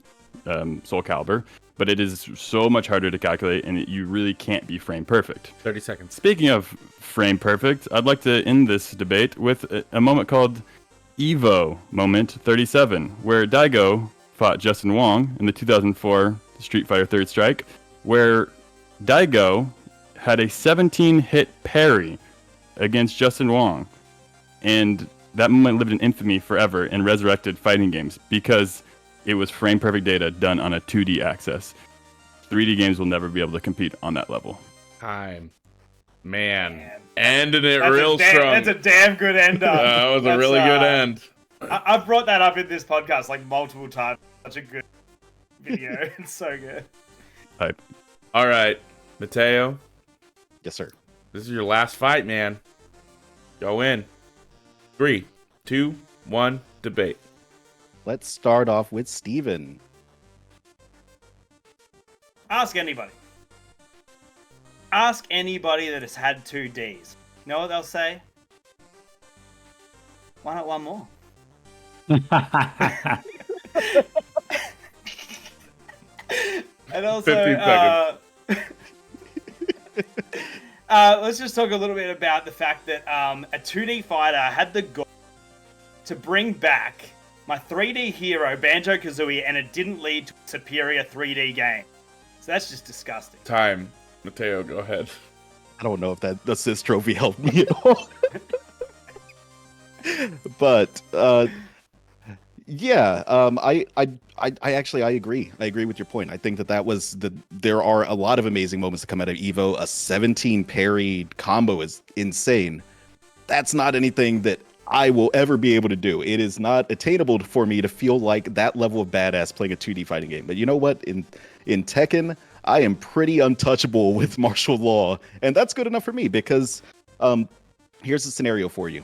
Soul Calibur, but it is so much harder to calculate, and you really can't be frame perfect. 30 seconds. Speaking of frame perfect, I'd like to end this debate with a moment called Evo Moment 37, where Daigo fought Justin Wong in the 2004 Street Fighter Third Strike, where Daigo had a 17-hit parry against Justin Wong. And that moment lived in infamy forever and resurrected fighting games because it was frame-perfect data done on a 2D axis. 3D games will never be able to compete on that level. Time. Man. Ending it real strong. That's a damn good end up. That was a really good end. I've brought that up in this podcast like multiple times. Such a good video. It's so good. Hype. All right, Mateo. Yes, sir. This is your last fight, man. Go in. 3, 2, 1, debate. Let's start off with Steven. Ask anybody. Ask anybody that has had 2 Ds. You know what they'll say? Why not one more? And also, 15 seconds. Let's just talk a little bit about the fact that a 2D fighter had the goal to bring back my 3D hero, Banjo-Kazooie, and it didn't lead to a superior 3D game. So that's just disgusting. Time. Mateo, go ahead. I don't know if that assist trophy helped me at all. But yeah, I actually agree. I agree with your point. I think that was there are a lot of amazing moments that come out of Evo. A 17 parry combo is insane. That's not anything that I will ever be able to do. It is not attainable for me to feel like that level of badass playing a 2D fighting game. But you know what? In Tekken, I am pretty untouchable with martial law, and that's good enough for me because here's the scenario for you.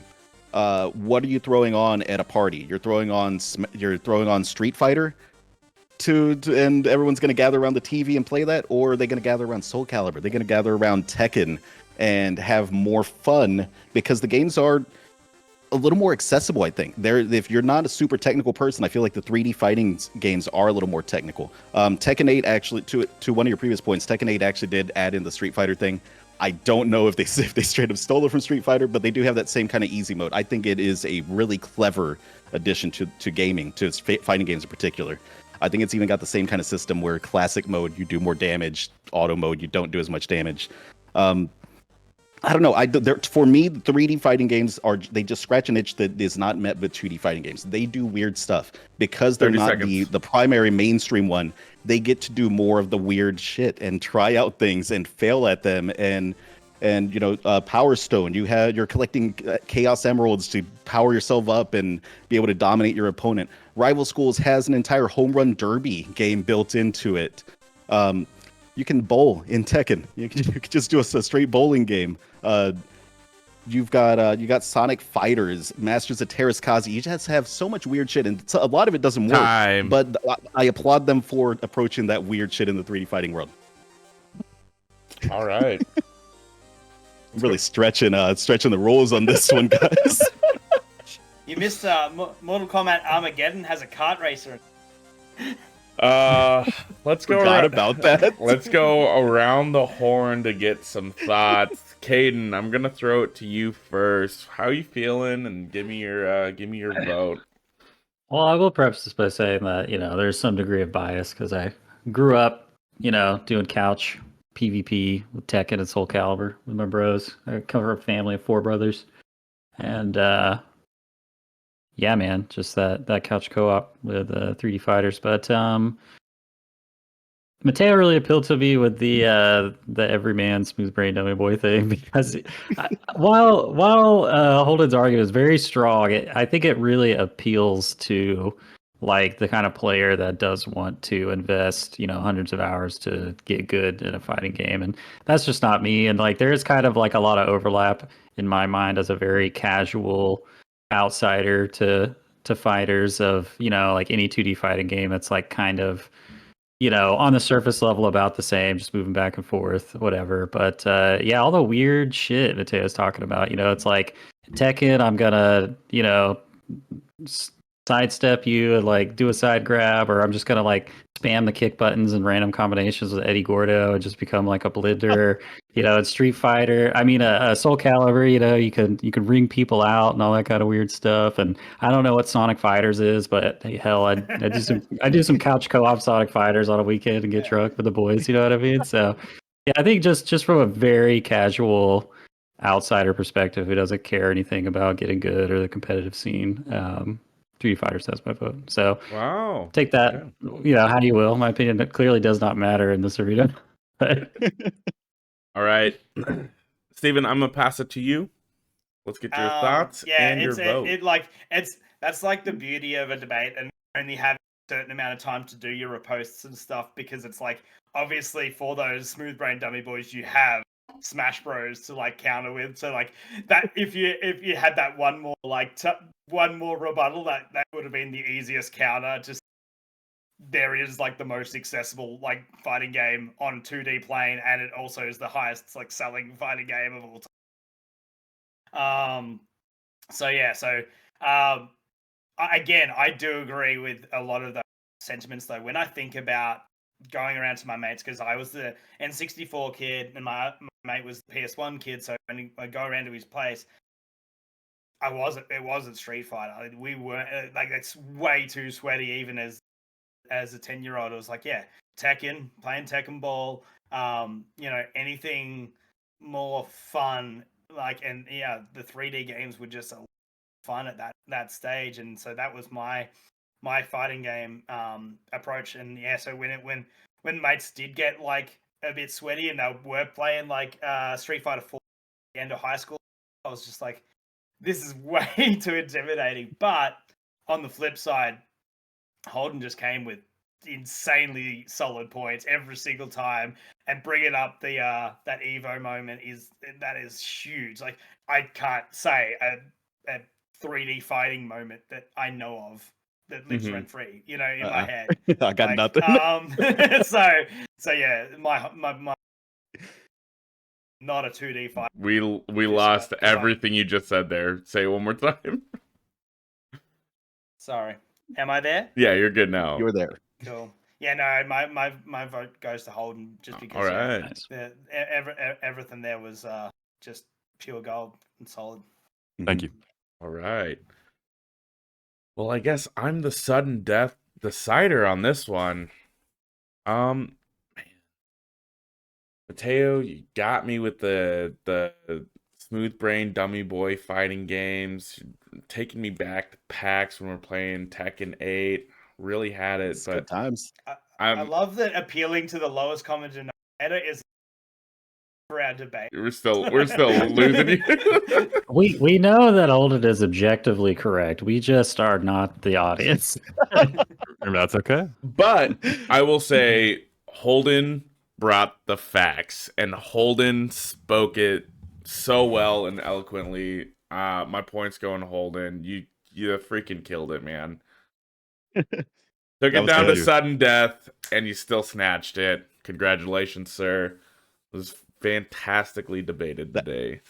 What are you throwing on at a party? You're throwing on Street Fighter, and everyone's gonna gather around the TV and play that, or are they gonna gather around Soul Calibur? They're gonna gather around Tekken and have more fun because the games are a little more accessible. I think if you're not a super technical person, I feel like the 3D fighting games are a little more technical. Tekken 8 actually, to one of your previous points, Tekken 8 actually did add in the Street Fighter thing. I don't know if they straight up stole it from Street Fighter, but they do have that same kind of easy mode. I think it is a really clever addition to gaming, to fighting games in particular. I think it's even got the same kind of system where classic mode, you do more damage, auto mode, you don't do as much damage. I don't know. For me, 3D fighting games they just scratch an itch that is not met with 2D fighting games. They do weird stuff because they're not the primary mainstream one. They get to do more of the weird shit and try out things and fail at them. And Power Stone. You're collecting Chaos Emeralds to power yourself up and be able to dominate your opponent. Rival Schools has an entire home run derby game built into it. You can bowl in Tekken. You can just do a straight bowling game. You got Sonic Fighters, Masters of Terraskazi. You just have so much weird shit, and a lot of it doesn't work. But I applaud them for approaching that weird shit in the 3D fighting world. All right. I'm really stretching the rules on this one, guys. You missed Mortal Kombat Armageddon has a kart racer. Let's go. About that. Let's go around the horn to get some thoughts. Caden, I'm gonna throw it to you first. How are you feeling? And give me your vote. Well, I will preface this by saying that there's some degree of bias because I grew up, doing couch PvP with Tekken and Soul Calibur with my bros. I come from a family of 4 brothers, and yeah, man, just that couch co-op with 3D fighters. But Mateo really appealed to me with the everyman smooth brain dummy boy thing because while Holden's argument is very strong, I think it really appeals to like the kind of player that does want to invest hundreds of hours to get good in a fighting game, and that's just not me. And like there is kind of like a lot of overlap in my mind as a very casual outsider to fighters of like any 2D fighting game. It's like kind of on the surface level about the same, just moving back and forth, whatever. But yeah, all the weird shit Mateo's talking about, it's like Tekken, I'm gonna, sidestep you and like do a side grab, or I'm just gonna like spam the kick buttons and random combinations with Eddie Gordo and just become like a blender. In Street Fighter, I mean, a Soul Calibur, you can ring people out and all that kind of weird stuff. And I don't know what Sonic Fighters is, but hey, hell, I do some couch co-op Sonic Fighters on a weekend and get drunk with the boys. You know what I mean? So yeah, I think just from a very casual outsider perspective who doesn't care anything about getting good or the competitive scene, 3D Fighters has my vote. So wow, take that, how you will. My opinion clearly does not matter in this arena. All right, Steven, I'm gonna pass it to you. Let's get your thoughts and your vote. That's like the beauty of a debate, and only have a certain amount of time to do your reposts and stuff, because it's like obviously for those smooth brain dummy boys you have Smash Bros to like counter with. So like that, if you had that one more one more rebuttal, that would have been the easiest counter. Just there is like the most accessible like fighting game on 2D plane, and it also is the highest like selling fighting game of all time. Again, I do agree with a lot of the sentiments though. When I think about going around to my mates, because I was the N64 kid and my mate was the PS1 kid, so when I go around to his place, it wasn't Street Fighter. We weren't like, it's way too sweaty even as a 10-year-old. It was like, yeah, Tekken, playing Tekken Ball, anything more fun, like, and yeah, the 3D games were just fun at that stage. And so that was my fighting game approach. And yeah, so when mates did get like a bit sweaty and they were playing like Street Fighter 4 at the end of high school, I was just like, this is way too intimidating. But on the flip side, Holden just came with insanely solid points every single time, and bringing up the that Evo moment is huge. Like, I can't say a 3D fighting moment that I know of that lives rent free, in my head. I got nothing. So yeah, my not a 2D fight. We lost everything you just said there. Say it one more time. Sorry. Am I there? Yeah, you're good now. You're there. Cool. Yeah, no, my vote goes to Holden just because. All right. Everything there was just pure gold and solid. Thank you. All right. Well, I guess I'm the sudden death decider on this one. Man. Mateo, you got me with the smooth brain dummy boy fighting games, taking me back to PAX when we're playing Tekken 8. Really had it, it's but good times. I love that appealing to the lowest common denominator is for our debate. We're still losing you. We know that Holden is objectively correct. We just are not the audience. And that's okay. But I will say Holden brought the facts, and Holden spoke it so well and eloquently. My points going to Holden. You freaking killed it, man. Took it down to sudden death, and you still snatched it. Congratulations, sir. It was fantastically debated today.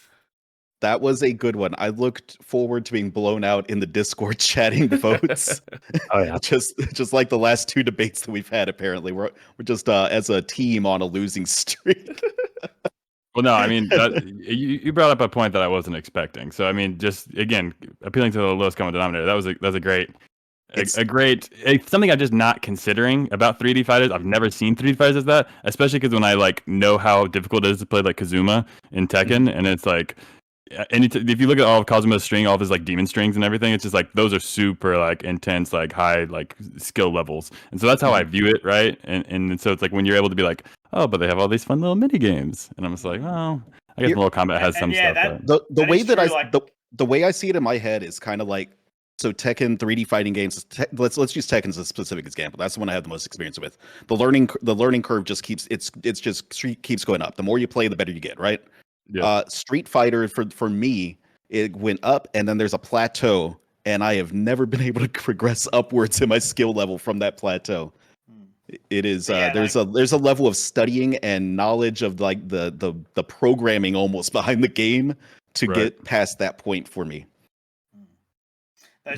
That was a good one. I looked forward to being blown out in the Discord chatting votes. Oh yeah, just like the last 2 debates that we've had. Apparently, we're just as a team on a losing streak. Well, no, I mean you brought up a point that I wasn't expecting. So I mean, just again, appealing to the lowest common denominator. That's a great. Something I'm just not considering about 3D fighters. I've never seen 3D fighters as that, especially because when I like know how difficult it is to play like Kazuma in Tekken, and it's like, if you look at all of Kazuma's string, all of his like demon strings and everything, it's just like those are super like intense, like high like skill levels, and so that's how I view it, right? And so it's like when you're able to be like, oh, but they have all these fun little mini games, and I'm just like, well, I guess Mortal Kombat has some stuff. The way that the way I see it in my head is kind of like. So Tekken 3D fighting games. Let's use Tekken as a specific example. That's the one I have the most experience with. The learning curve just keeps keeps going up. The more you play, the better you get. Right. Yeah. Street Fighter for me, it went up, and then there's a plateau, and I have never been able to progress upwards in my skill level from that plateau. It is there's a level of studying and knowledge of like the programming almost behind the game to get past that point for me.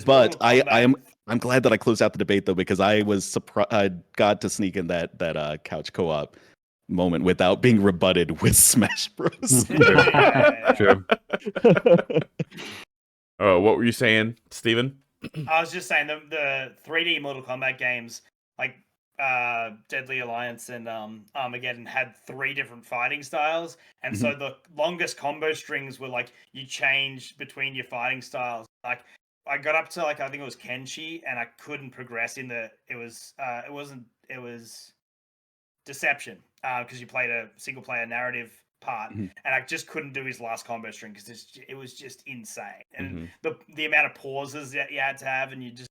But I'm glad that I closed out the debate though, because I was surprised I got to sneak in that couch co-op moment without being rebutted with Smash Bros. True. Oh, what were you saying, Steven? I was just saying the 3D Mortal Kombat games like Deadly Alliance and Armageddon had 3 different fighting styles, and so the longest combo strings were like you change between your fighting styles. Like I got up to like I think it was Kenshi, and I couldn't progress in the. It was Deception because you played a single player narrative part, and I just couldn't do his last combo string because it was just insane, and the amount of pauses that you had to have, and it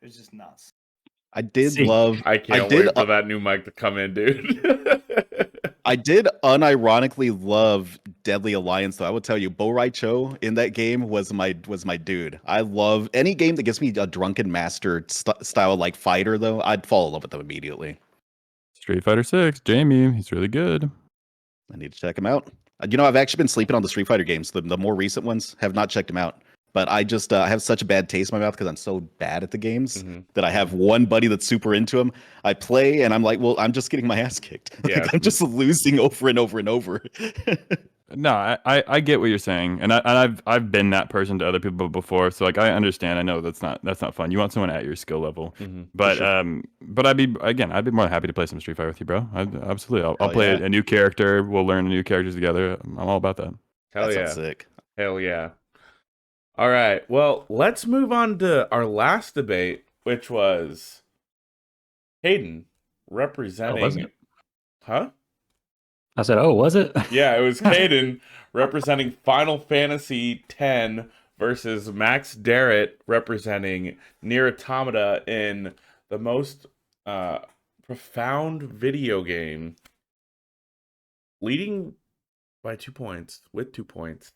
was just nuts. I can't wait for that new mic to come in, dude. I did unironically love Deadly Alliance, though. I would tell you, Bo Rai Cho in that game was my dude. I love any game that gives me a drunken master style like fighter, though. I'd fall in love with them immediately. Street Fighter 6, Jamie, he's really good. I need to check him out. I've actually been sleeping on the Street Fighter games. The more recent ones have not checked him out. But I just have such a bad taste in my mouth because I'm so bad at the games that I have one buddy that's super into them. I play and I'm like, well, I'm just getting my ass kicked. I'm just losing over and over and over. No, I get what you're saying, and I've been that person to other people before, so like I understand. I know that's not fun. You want someone at your skill level, but sure. But I'd be more than happy to play some Street Fighter with you, bro. Absolutely, I'll play a new character. We'll learn new characters together. I'm all about that. Hell Sounds sick. Hell yeah. All right, well, let's move on to our last debate, which was Hayden representing. Oh, was it? Huh? I said, "Oh, was it?" Yeah, it was Hayden representing Final Fantasy X versus Max Darrett representing Nier Automata in the most profound video game, leading by 2 points, with 2 points.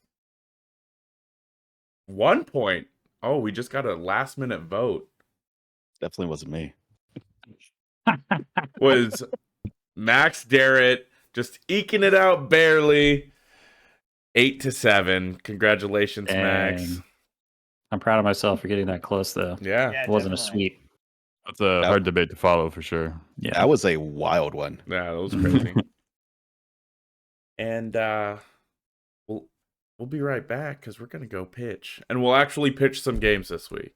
1 point. Oh, we just got a last minute vote. Definitely wasn't me. Was Max Darrett just eking it out barely. 8-7. Congratulations, Dang. Max. I'm proud of myself for getting that close, though. Yeah. It wasn't a sweep. That's a hard debate to follow for sure. Yeah, that was a wild one. Yeah, that was crazy. And we'll be right back because we're gonna go pitch, and we'll actually pitch some games this week.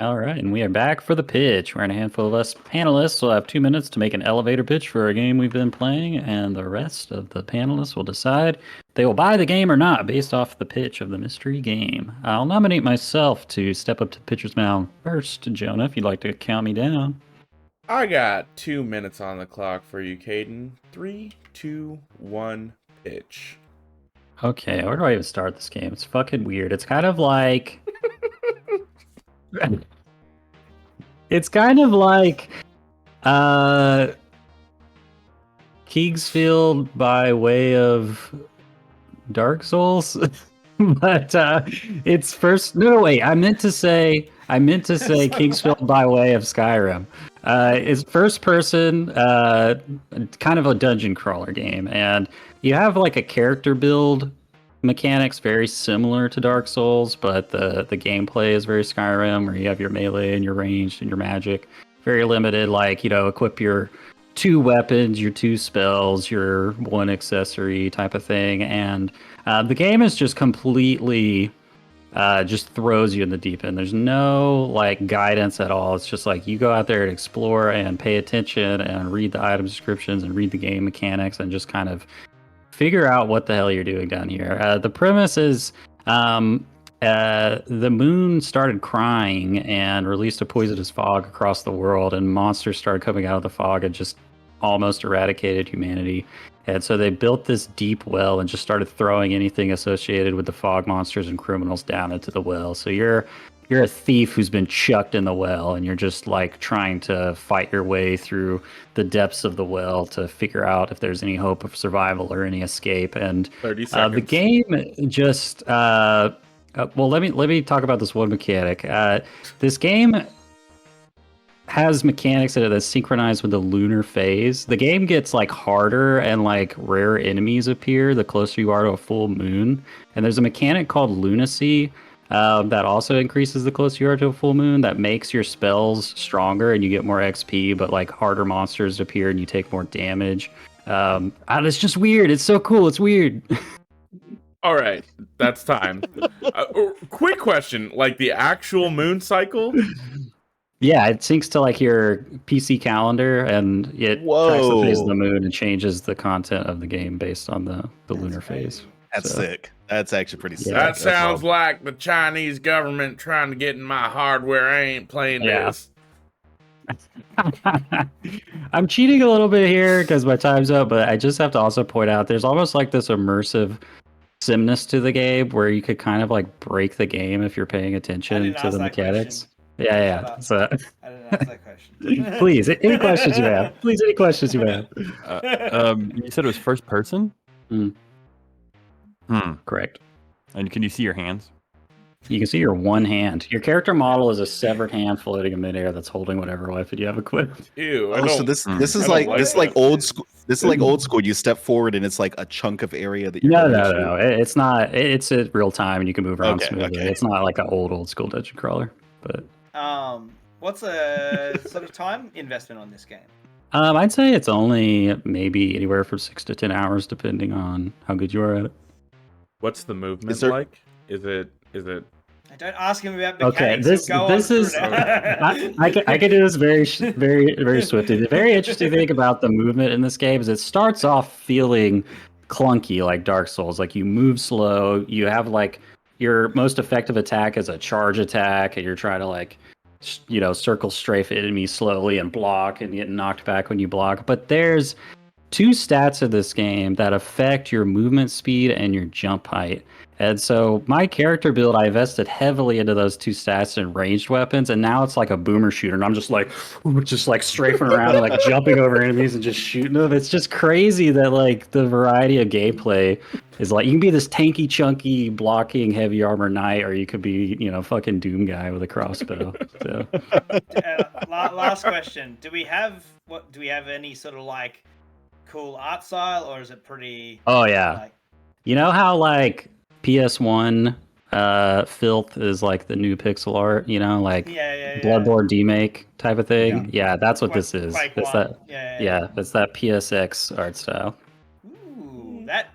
All right, and we are back for the pitch. We're in a handful of us panelists. We'll have 2 minutes to make an elevator pitch for a game we've been playing, and the rest of the panelists will decide if they will buy the game or not based off the pitch of the mystery game. I'll nominate myself to step up to the pitcher's mound first. Jonah, if you'd like to count me down. I got 2 minutes on the clock for you, Caden. 3, 2, 1, pitch. Okay, where do I even start this game? It's fucking weird. It's kind of like... It's kind of like Keegsfield by way of Dark Souls. But it's first... No, wait. I meant to say I meant to say Kingsfield by way of Skyrim. It's first person, kind of a dungeon crawler game, and you have like a character build mechanics very similar to Dark Souls, but the gameplay is very Skyrim, where you have your melee and your ranged and your magic. Very limited, like, equip your 2 weapons, your 2 spells, your 1 accessory type of thing. And the game is just completely just throws you in the deep end. There's no like guidance at all. It's just like you go out there and explore and pay attention and read the item descriptions and read the game mechanics and just kind of figure out what the hell you're doing down here. The premise is the moon started crying and released a poisonous fog across the world, and monsters started coming out of the fog and just almost eradicated humanity. And so they built this deep well and just started throwing anything associated with the fog monsters and criminals down into the well. So you're a thief who's been chucked in the well, and you're just like trying to fight your way through the depths of the well to figure out if there's any hope of survival or any escape. And 30 seconds. The game just well, let me talk about this one mechanic. This game has mechanics that are synchronized with the lunar phase. The game gets like harder and like rare enemies appear the closer you are to a full moon. And there's a mechanic called lunacy that also increases the closer you are to a full moon, that makes your spells stronger and you get more XP, but like harder monsters appear and you take more damage. And it's just weird. It's so cool. It's weird. All right, that's time. Quick question, like the actual moon cycle? Yeah, it syncs to like your PC calendar, and it tracks the phase of the moon and changes the content of the game based on the lunar phase. That's sick. That's actually pretty sick. That sounds like the Chinese government trying to get in my hardware. I ain't playing this. I'm cheating a little bit here because my time's up, but I just have to also point out there's almost like this immersive simness to the game where you could kind of like break the game if you're paying attention to the mechanics. Yeah. So I didn't ask that question. Please, any questions you have? Please, any questions you have? You said it was first person? Correct. And can you see your hands? You can see your one hand. Your character model is a severed hand floating in midair that's holding whatever weapon you have equipped. Ew. So this is like old school. This is like old school. You step forward and it's like a chunk of area that you're No. It's not. It's at real time and you can move around smoothly. Okay. It's not like an old school dungeon crawler. But what's a sort of time investment on this game? I'd say it's only maybe anywhere from 6 to 10 hours, depending on how good you are at it. What's the movement like? Is it? Don't ask him about mechanics. Okay, this is. I can do this very swiftly. The very interesting thing about the movement in this game is it starts off feeling clunky, like Dark Souls. Like you move slow. You have like your most effective attack is a charge attack, and you're trying to like, circle strafe enemies slowly and block and get knocked back when you block. But there's 2 stats in this game that affect your movement speed and your jump height. And so my character build, I invested heavily into those 2 stats and ranged weapons, and now it's like a boomer shooter, and I'm just like strafing around and like jumping over enemies and just shooting them. It's just crazy that like the variety of gameplay is like you can be this tanky, chunky, blocking heavy armor knight, or you could be fucking Doom guy with a crossbow. So. Last question: Do we have any sort of like cool art style, or is it pretty? Oh yeah, you know how like PS1 filth is like the new pixel art, like Bloodborne demake type of thing. Yeah, that's what this is. It's that. Yeah, it's that PSX art style. Ooh, that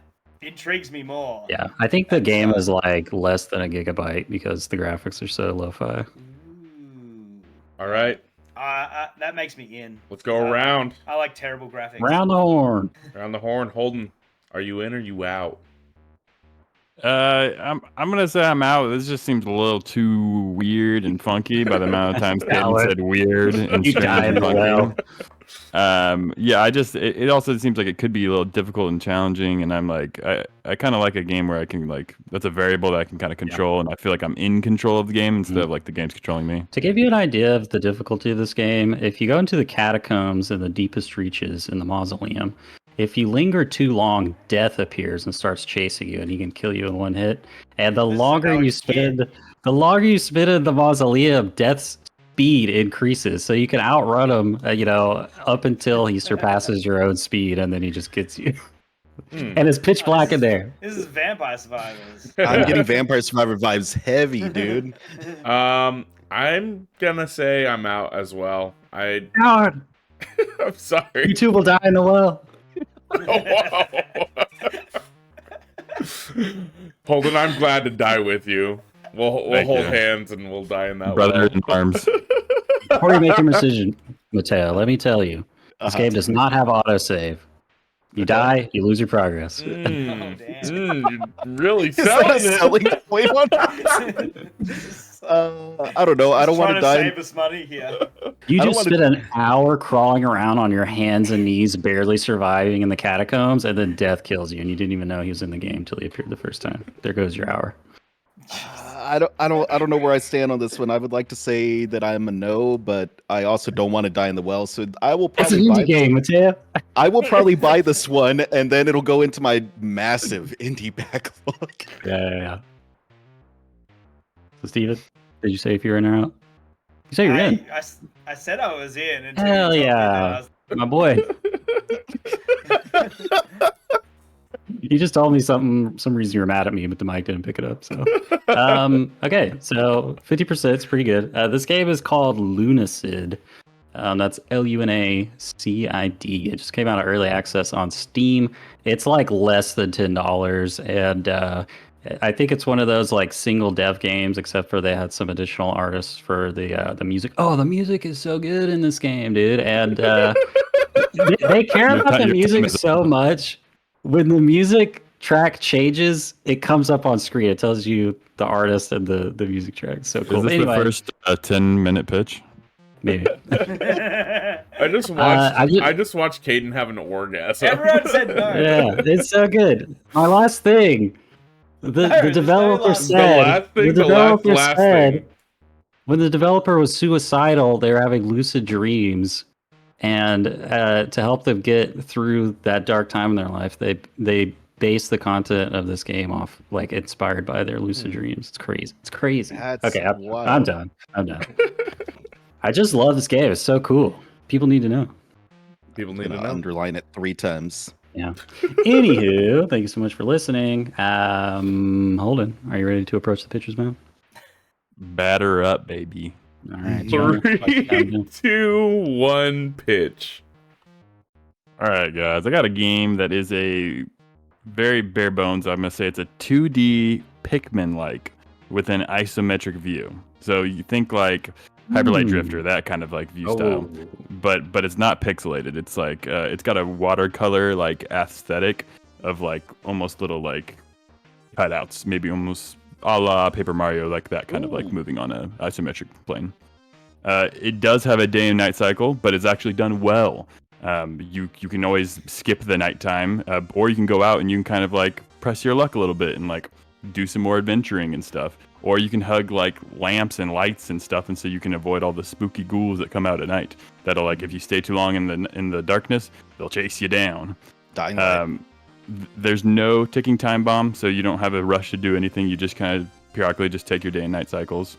intrigues me more. Yeah, I think the game is like less than a gigabyte because the graphics are so lo-fi. All right. That makes me in. Let's go around. I like terrible graphics. Round the horn. Round the horn. Holden, are you in or you out? I'm gonna say I'm out. This just seems a little too weird and funky by the amount of times Caden said weird and strange and funky. It also seems like it could be a little difficult and challenging, and I'm like, I kind of like a game where I can like, that's a variable that I can kind of control, and I feel like I'm in control of the game instead of like the game's controlling me. To give you an idea of the difficulty of this game, if you go into the catacombs and the deepest reaches in the mausoleum, if you linger too long, death appears and starts chasing you, and he can kill you in one hit. And the longer you spend the longer you spend in the mausoleum, death's speed increases, so you can outrun him, up until he surpasses your own speed, and then he just gets you. And it's pitch black in there. This is Vampire Survivors. I'm getting Vampire Survivor vibes heavy, dude. I'm gonna say I'm out as well. God, I'm sorry. you two will die in the well. Holden, I'm glad to die with you. We'll hold hands and we'll die in that brother in arms. Before you make your decision, Mateo, let me tell you, this game does not have autosave. You die, you lose your progress. You're really Is that a selling point on I don't know. I don't want to die. Save us money here. You just spend an hour crawling around on your hands and knees, barely surviving in the catacombs, and then death kills you, and you didn't even know he was in the game until he appeared the first time. There goes your hour. I don't know where I stand on this one. I would like to say that I'm a no, but I also don't want to die in the well. So I will probably buy game, Mateo. I will probably buy this one, and then it'll go into my massive indie backlog. Yeah. So, Steven, did you say if you're in or out? You say you're in. I said I was in. Hell yeah, my boy. You just told me some reason you were mad at me, but the mic didn't pick it up. So, okay, so 50% is pretty good. This game is called Lunacid. That's Lunacid. It just came out of early access on Steam. It's like less than $10, and I think it's one of those like single dev games, except for they had some additional artists for the music. Oh, the music is so good in this game, dude, and they care about the music so much. When the music track changes, it comes up on screen. It tells you the artist and the music track. So cool. Is this the first 10-minute pitch? Maybe. I just watched Caden have an orgasm. Everyone said no. Yeah, it's so good. My last thing. The developer said when the developer was suicidal, they were having lucid dreams. And to help them get through that dark time in their life, they base the content of this game off, like, inspired by their lucid dreams. It's crazy. Okay, I'm done. I just love this game. It's so cool. People need to know. People need to underline it 3 times. Yeah. Anywho, thank you so much for listening. Holden, are you ready to approach the pitcher's mound? Batter up, baby. All right. 3, 2, 1, pitch. All right, guys. I got a game that is a very bare bones. I'm gonna say it's a 2D Pikmin-like with an isometric view. So you think like Hyper Light Drifter, that kind of like view style, but it's not pixelated. It's like it's got a watercolor like aesthetic of like almost little like cutouts, maybe almost a la Paper Mario, like that kind of like moving on a isometric plane. It does have a day and night cycle, but it's actually done well. You can always skip the nighttime, or you can go out and you can kind of like press your luck a little bit and like do some more adventuring and stuff. Or you can hug like lamps and lights and stuff, and so you can avoid all the spooky ghouls that come out at night. That'll like if you stay too long in the darkness, they'll chase you down. There's no ticking time bomb, so you don't have a rush to do anything. You just kind of periodically just take your day and night cycles.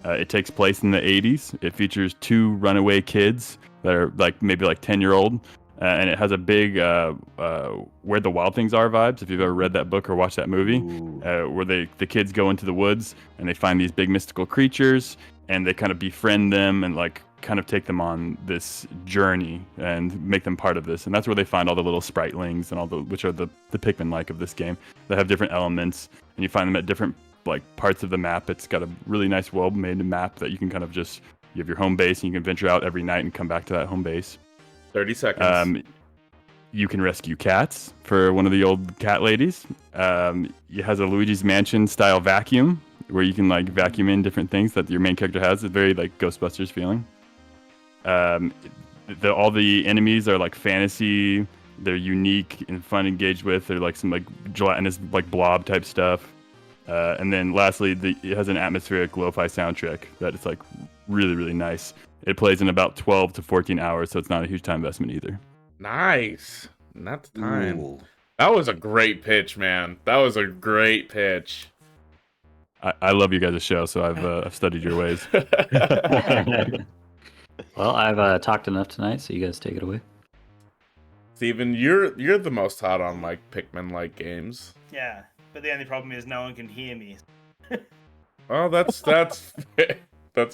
It takes place in the 80s. It features 2 runaway kids that are like maybe like 10-year-old, and it has a big Where the Wild Things Are vibes. If you've ever read that book or watched that movie, where the kids go into the woods and they find these big mystical creatures and they kind of befriend them and like kind of take them on this journey and make them part of this. And that's where they find all the little spritelings and all which are the Pikmin-like of this game that have different elements, and you find them at different like parts of the map. It's got a really nice, well-made map that you can kind of you have your home base and you can venture out every night and come back to that home base. 30 seconds. You can rescue cats for one of the old cat ladies. It has a Luigi's Mansion style vacuum where you can like vacuum in different things that your main character has. It's very like Ghostbusters feeling. All the enemies are like fantasy. They're unique and fun to engage with. They're like some like gelatinous like blob type stuff. And then lastly, it has an atmospheric lo-fi soundtrack that is like really, really nice. It plays in about 12 to 14 hours, so it's not a huge time investment either. Nice. That's time. Ooh. That was a great pitch, man. That was a great pitch. I love you guys' show, so I've studied your ways. Well, I've talked enough tonight, so you guys take it away. Steven, you're the most hot on like Pikmin-like games. Yeah, but the only problem is no one can hear me. Oh, that's that's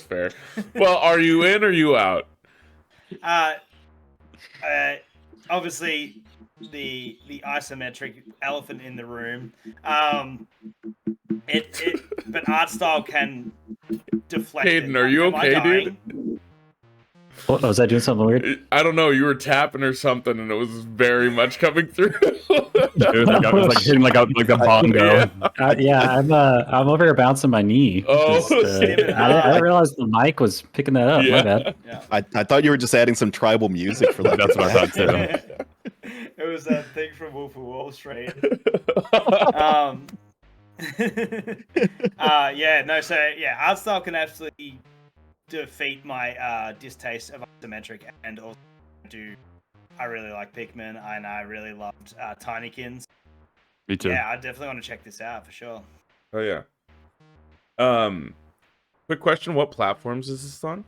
fair. Well, are you in or you out? Obviously, the isometric elephant in the room. But art style can deflect. Hayden, are you okay, dude? Oh, was I doing something weird? I don't know. You were tapping or something, and it was very much coming through. Dude, like, I was like hitting like a bongo. Yeah, I'm over here bouncing my knee. Oh, I didn't realize the mic was picking that up. My bad. Yeah. I thought you were just adding some tribal music for like. That's what I thought too. It was that thing from Wolf of Wall Street. Art style can absolutely defeat my distaste of isometric, and also I really like Pikmin, and I really loved Tinykins. Me too. Yeah, I definitely want to check this out for sure. Oh yeah. Quick question: what platforms is this on?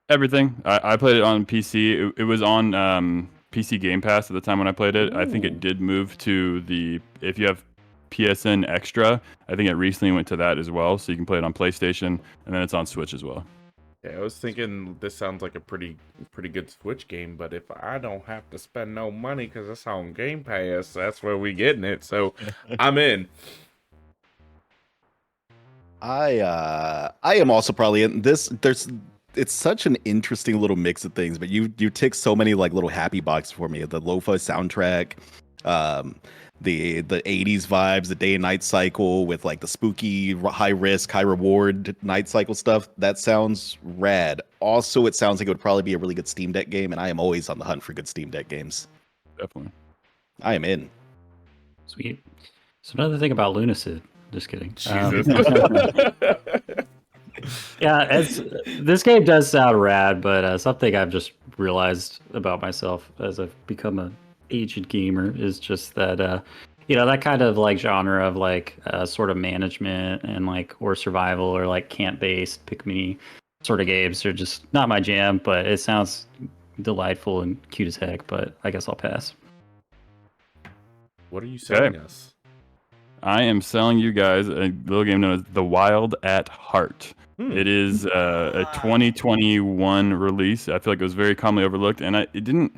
Everything. I played it on PC. It was on PC Game Pass at the time when I played it. Ooh. I think it did move to if you have PSN Extra, I think it recently went to that as well, so you can play it on PlayStation, and then it's on Switch as well. Yeah, I was thinking this sounds like a pretty good Switch game, but if I don't have to spend no money because it's on Game Pass, that's where we getting it. So I'm in. I am also probably in this. It's such an interesting little mix of things, but you tick so many like little happy boxes for me. The lo-fi soundtrack, the 80s vibes, the day and night cycle with like the spooky, high risk, high reward night cycle stuff. That sounds rad. Also, it sounds like it would probably be a really good Steam Deck game, and I am always on the hunt for good Steam Deck games. Definitely. I am in. Sweet. So another thing about Lunacid. Just kidding. Yeah, this game does sound rad, but something I've just realized about myself as I've become a aged gamer is just that that kind of like genre of like sort of management and like or survival or like camp based pick me sort of games are just not my jam, but it sounds delightful and cute as heck, but I guess I'll pass. What are you selling us? I am selling you guys a little game known as The Wild at Heart. It is a 2021 release. I feel like it was very commonly overlooked, and it didn't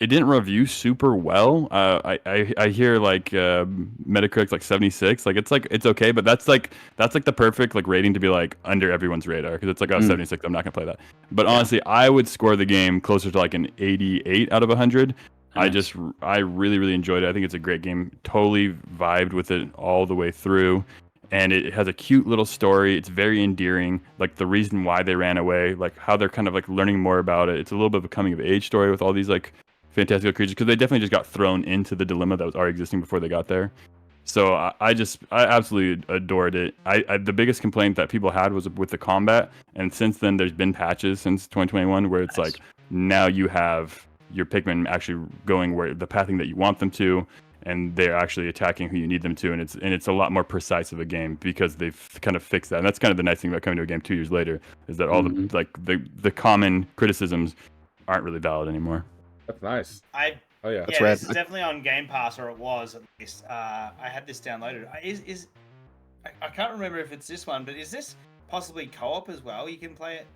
review super well. I hear like Metacritic's like 76. Like it's okay, but that's like the perfect like rating to be like under everyone's radar, because it's like 76. I'm not gonna play that. But honestly, I would score the game closer to like an 88 out of 100. Nice. I really, really enjoyed it. I think it's a great game. Totally vibed with it all the way through. And it has a cute little story. It's very endearing. Like the reason why they ran away, like how they're kind of like learning more about it. It's a little bit of a coming of age story with all these like fantastical creatures, because they definitely just got thrown into the dilemma that was already existing before they got there. So I absolutely adored it. The biggest complaint that people had was with the combat. And since then, there's been patches since 2021 where it's like now you have your Pikmin actually going where the pathing that you want them to, and they're actually attacking who you need them to, and it's a lot more precise of a game because they've kind of fixed that. And that's kind of the nice thing about coming to a game 2 years later, is that all the common criticisms aren't really valid anymore. That's nice. That's rad. This is definitely on Game Pass, or it was at least. I had this downloaded. I can't remember if it's this one, but is this possibly co-op as well? You can play it.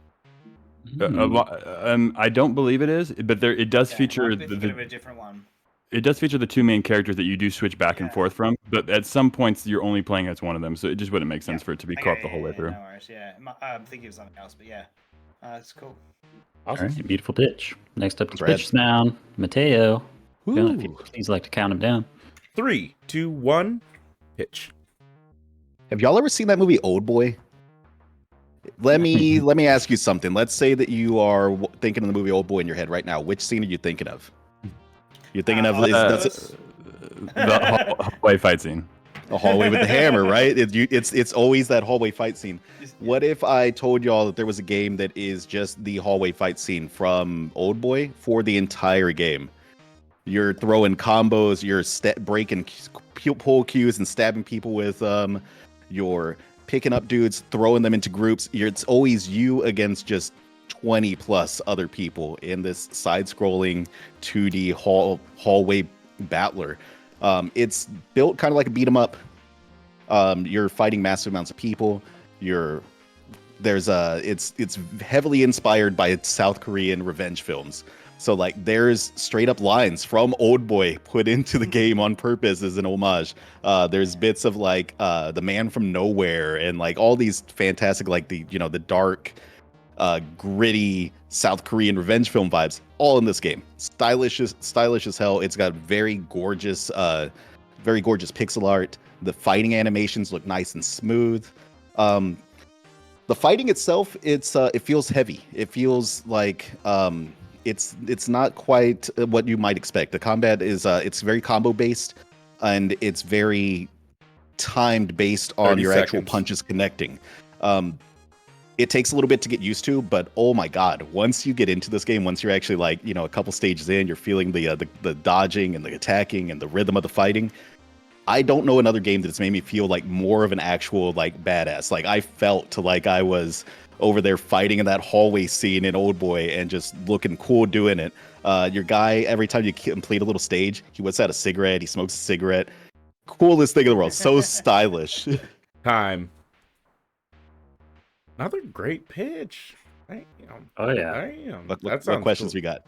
I don't believe it is, but it does feature a bit of a different one. It does feature the two main characters that you do switch back and forth from, but at some points you're only playing as one of them, so it just wouldn't make sense for it to be co-op the whole way through. No worries. Yeah, I'm thinking it was something else, but yeah, it's cool. Awesome. All right, beautiful pitch. Next up is pitch down. Mateo. Please like to count him down. 3, 2, 1, pitch. Have y'all ever seen that movie Old Boy? Let me ask you something. Let's say that you are thinking of the movie Old Boy in your head right now. Which scene are you thinking of? You're thinking of the hallway fight scene. The hallway with the hammer, right? It's always that hallway fight scene. What if I told y'all that there was a game that is just the hallway fight scene from Old Boy for the entire game? You're throwing combos, you're breaking pull cues and stabbing people with your picking up dudes, throwing them into groups. It's always you against just 20 plus other people in this side-scrolling 2D hallway battler. It's built kind of like a beat 'em up. You're fighting massive amounts of people. It's heavily inspired by South Korean revenge films. So like there's straight up lines from Oldboy put into the game on purpose as an homage. There's bits of like The Man from Nowhere and like all these fantastic like the dark gritty South Korean revenge film vibes all in this game. Stylish as hell. It's got very gorgeous pixel art. The fighting animations look nice and smooth. The fighting itself, it feels heavy. It feels like it's not quite what you might expect. The combat is it's very combo based, and it's very timed based on your actual punches connecting. It takes a little bit to get used to, but oh my god, once you get into this game, once you're actually like a couple stages in, you're feeling the dodging and the attacking and the rhythm of the fighting. I don't know another game that's made me feel like more of an actual like badass. Like I felt like I was over there fighting in that hallway scene in Oldboy and just looking cool doing it. Your guy, every time you complete a little stage, he whips out a cigarette, he smokes a cigarette. Coolest thing in the world. So stylish. Time. Another great pitch. Oh yeah. What questions we got?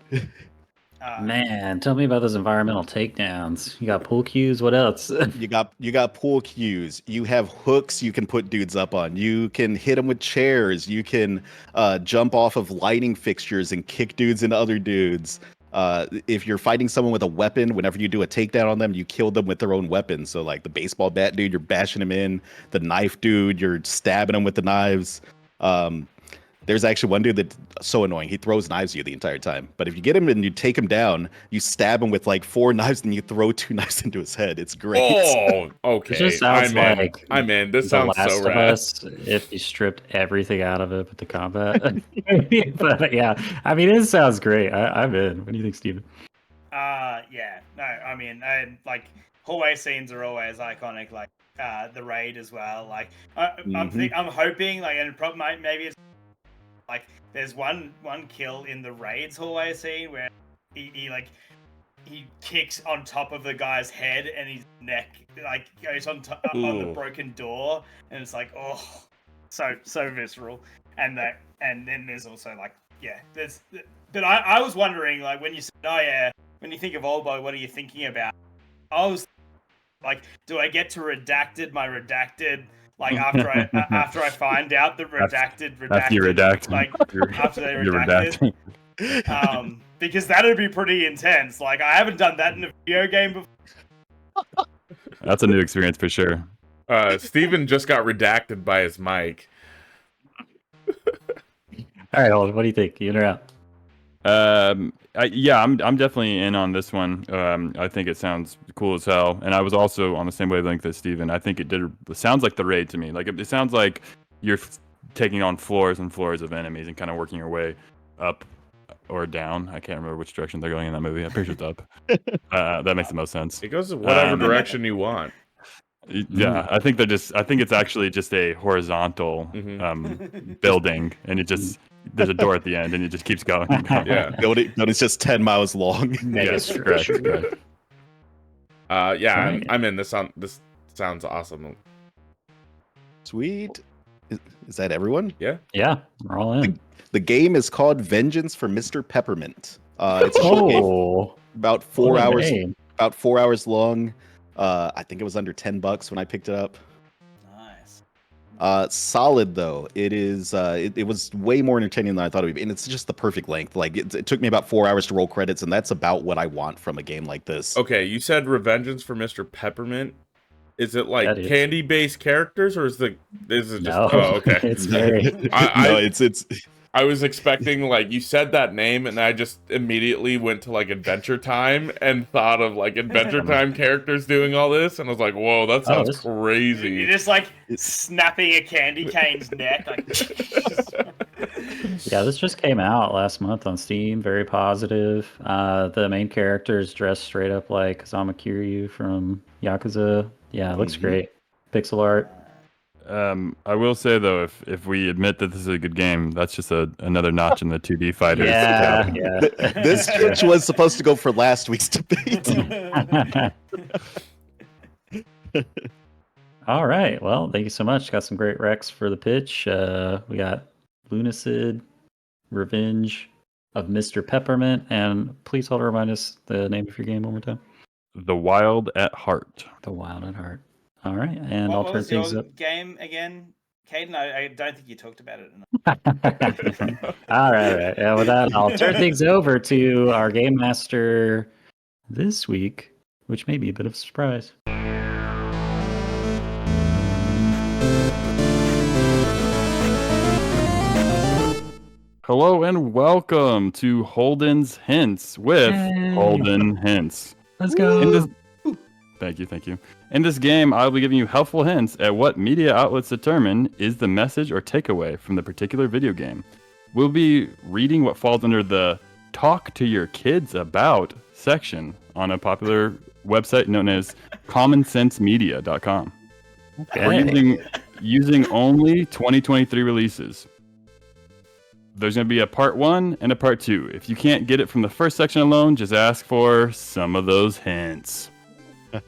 Man, tell me about those environmental takedowns. You got pool cues. What else? You got pool cues. You have hooks you can put dudes up on. You can hit them with chairs. You can jump off of lighting fixtures and kick dudes into other dudes. If you're fighting someone with a weapon, whenever you do a takedown on them, you kill them with their own weapon. So like the baseball bat dude, you're bashing him in. The knife dude, you're stabbing him with the knives. There's actually one dude that's so annoying. He throws knives at you the entire time. But if you get him and you take him down, you stab him with like 4 knives and you throw 2 knives into his head. It's great. Oh, okay. It just sounds like I'm in. This sounds The Last so of rad. Us if you stripped everything out of it with the combat. But yeah, I mean, it sounds great. I'm in. What do you think, Steven? Yeah. No, I mean, like hallway scenes are always iconic. Like the raid as well. Like I'm hoping like, and probably maybe it's. Like, there's one kill in the Raids hallway scene where he kicks on top of the guy's head and his neck like goes on the broken door, and it's like, oh, so visceral. And then there's also like, yeah, but I was wondering, like, when you said, oh yeah, when you think of Oldboy, what are you thinking about? I was like, do I get to my redacted? Like after I find out the redacted, after you redact, like after they redacted, because that'd be pretty intense. Like I haven't done that in a video game before. That's a new experience for sure. Steven just got redacted by his mic. All right, Holden, what do you think? You in or out? Yeah, I'm definitely in on this one. I think it sounds cool as hell, and I was also on the same wavelength as Steven. I think it sounds like the raid to me. Like it sounds like you're taking on floors and floors of enemies and kind of working your way up or down. I can't remember which direction they're going in that movie. I'm pretty sure it's up. That makes the most sense. It goes whatever direction you want. Yeah, I think it's actually just a horizontal building, and there's a door at the end, and it just keeps going. Yeah, building's just 10 miles long. Yes, correct. Yeah, I'm in. This sounds awesome. Sweet. Is that everyone? Yeah. Yeah, we're all in. The game is called Vengeance for Mr. Peppermint. It's a short game, about 4 hours. Name. About 4 hours long. I think it was under $10 when I picked it up. Nice. Solid though. It is. It was way more entertaining than I thought it would be, and it's just the perfect length. Like it took me about 4 hours to roll credits, and that's about what I want from a game like this. Okay, you said Revengeance for Mr. Peppermint. Is it like candy-based characters, or is it just? No, oh, okay. It's very. It's. I was expecting, like, you said that name, and I just immediately went to, like, Adventure Time and thought of, like, Adventure Time characters doing all this, and I was like, whoa, that sounds crazy. You're just, like, snapping a candy cane's neck. Like... Yeah, this just came out last month on Steam. Very positive. The main character is dressed straight up like Kazama Kiryu from Yakuza. Yeah, it looks great. Pixel art. I will say though, if we admit that this is a good game, that's just another notch in the 2D fighters. Yeah. This pitch was supposed to go for last week's debate. All right. Well, thank you so much. Got some great recs for the pitch. We got Lunacid, Revenge of Mr. Peppermint, and please hold to remind us the name of your game one more time. The Wild at Heart. The Wild at Heart. All right, and what I'll turn was things your up. game again, Caden? I don't think you talked about it enough. All right. Yeah, with that, I'll turn things over to our game master this week, which may be a bit of a surprise. Hello and welcome to Holden's Hints with Holden Hintz. Let's go. Thank you. In this game, I'll be giving you helpful hints at what media outlets determine is the message or takeaway from the particular video game. We'll be reading what falls under the Talk to Your Kids About section on a popular website known as commonsensemedia.com. Okay. We're using only 2023 releases. There's going to be a part 1 and a part 2. If you can't get it from the first section alone, just ask for some of those hints.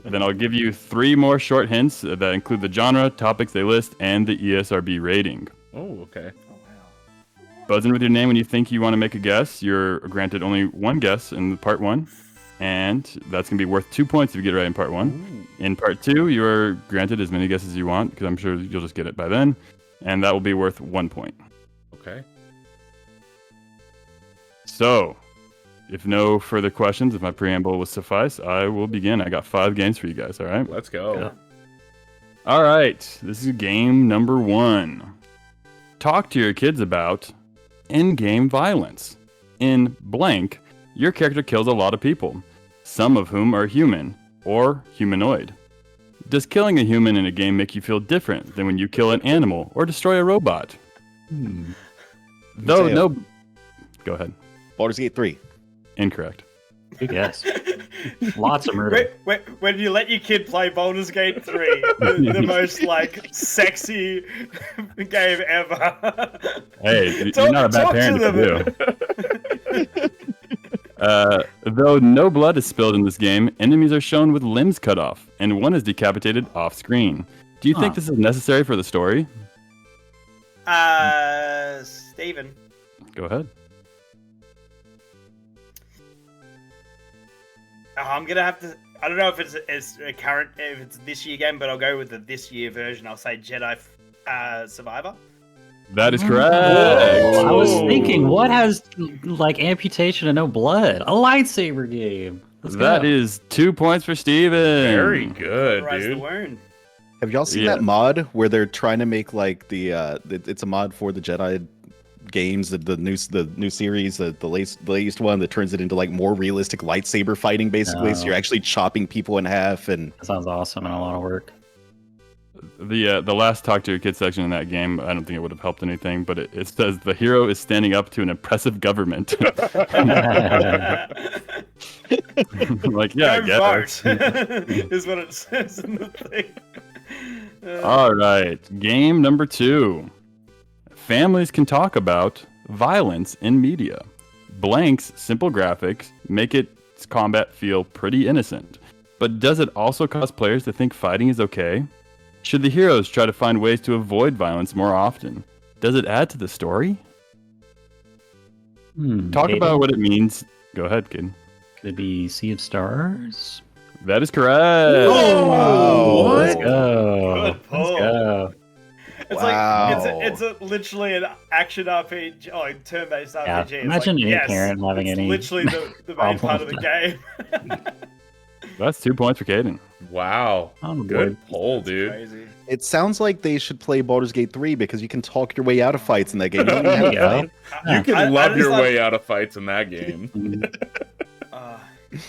Then I'll give you 3 more short hints that include the genre, topics they list, and the ESRB rating. Oh, okay. Oh wow. Buzz in with your name when you think you want to make a guess. You're granted only 1 guess in part 1, and that's going to be worth 2 points if you get it right in part 1. Ooh. In part 2, you're granted as many guesses as you want, because I'm sure you'll just get it by then, and that will be worth 1 point. Okay. So, if no further questions, if my preamble will suffice, I will begin. I got 5 games for you guys, all right? Let's go. Yeah. All right, this is game number 1. Talk to your kids about in-game violence. In blank, your character kills a lot of people, some of whom are human or humanoid. Does killing a human in a game make you feel different than when you kill an animal or destroy a robot? Though no... Go ahead. Baldur's Gate 3. Incorrect. Good guess. Lots of murder. When you let your kid play Baldur's Gate 3, the most sexy game ever. Hey, you're not a bad parent to do. Though no blood is spilled in this game, enemies are shown with limbs cut off, and one is decapitated off screen. Do you think this is necessary for the story? Steven. Go ahead. I'm gonna have to. I don't know if it's if it's this year game, but I'll go with the this year version. I'll say Jedi Survivor. That is correct. Oh, I was thinking, what has amputation and no blood? A lightsaber game. That is 2 points for Steven. Very good, dude. The wound. Have y'all seen that mod where they're trying to make it's a mod for the Jedi games, the new series, the latest one that turns it into more realistic lightsaber fighting, basically. So you're actually chopping people in half, and that sounds awesome and a lot of work. The last Talk to Your Kids section in that game, I don't think it would have helped anything, but it says the hero is standing up to an oppressive government. I guess. Is what it says in the thing. All right, game number 2. Families can talk about violence in media. Blank's simple graphics make its combat feel pretty innocent. But does it also cause players to think fighting is okay? Should the heroes try to find ways to avoid violence more often? Does it add to the story? Talk about what it means. Go ahead, kid. Could it be Sea of Stars? That is correct. Oh, let's go. Good pull. Let's go. It's literally an action RPG, turn-based RPG. Yeah. Imagine any parent having any. Literally the main part of the game. That's 2 points for Caden. Wow. Good pull, dude. Crazy. it sounds like they should play Baldur's Gate 3 because you can talk your way out of fights in that game. You can love your way out of fights in that game.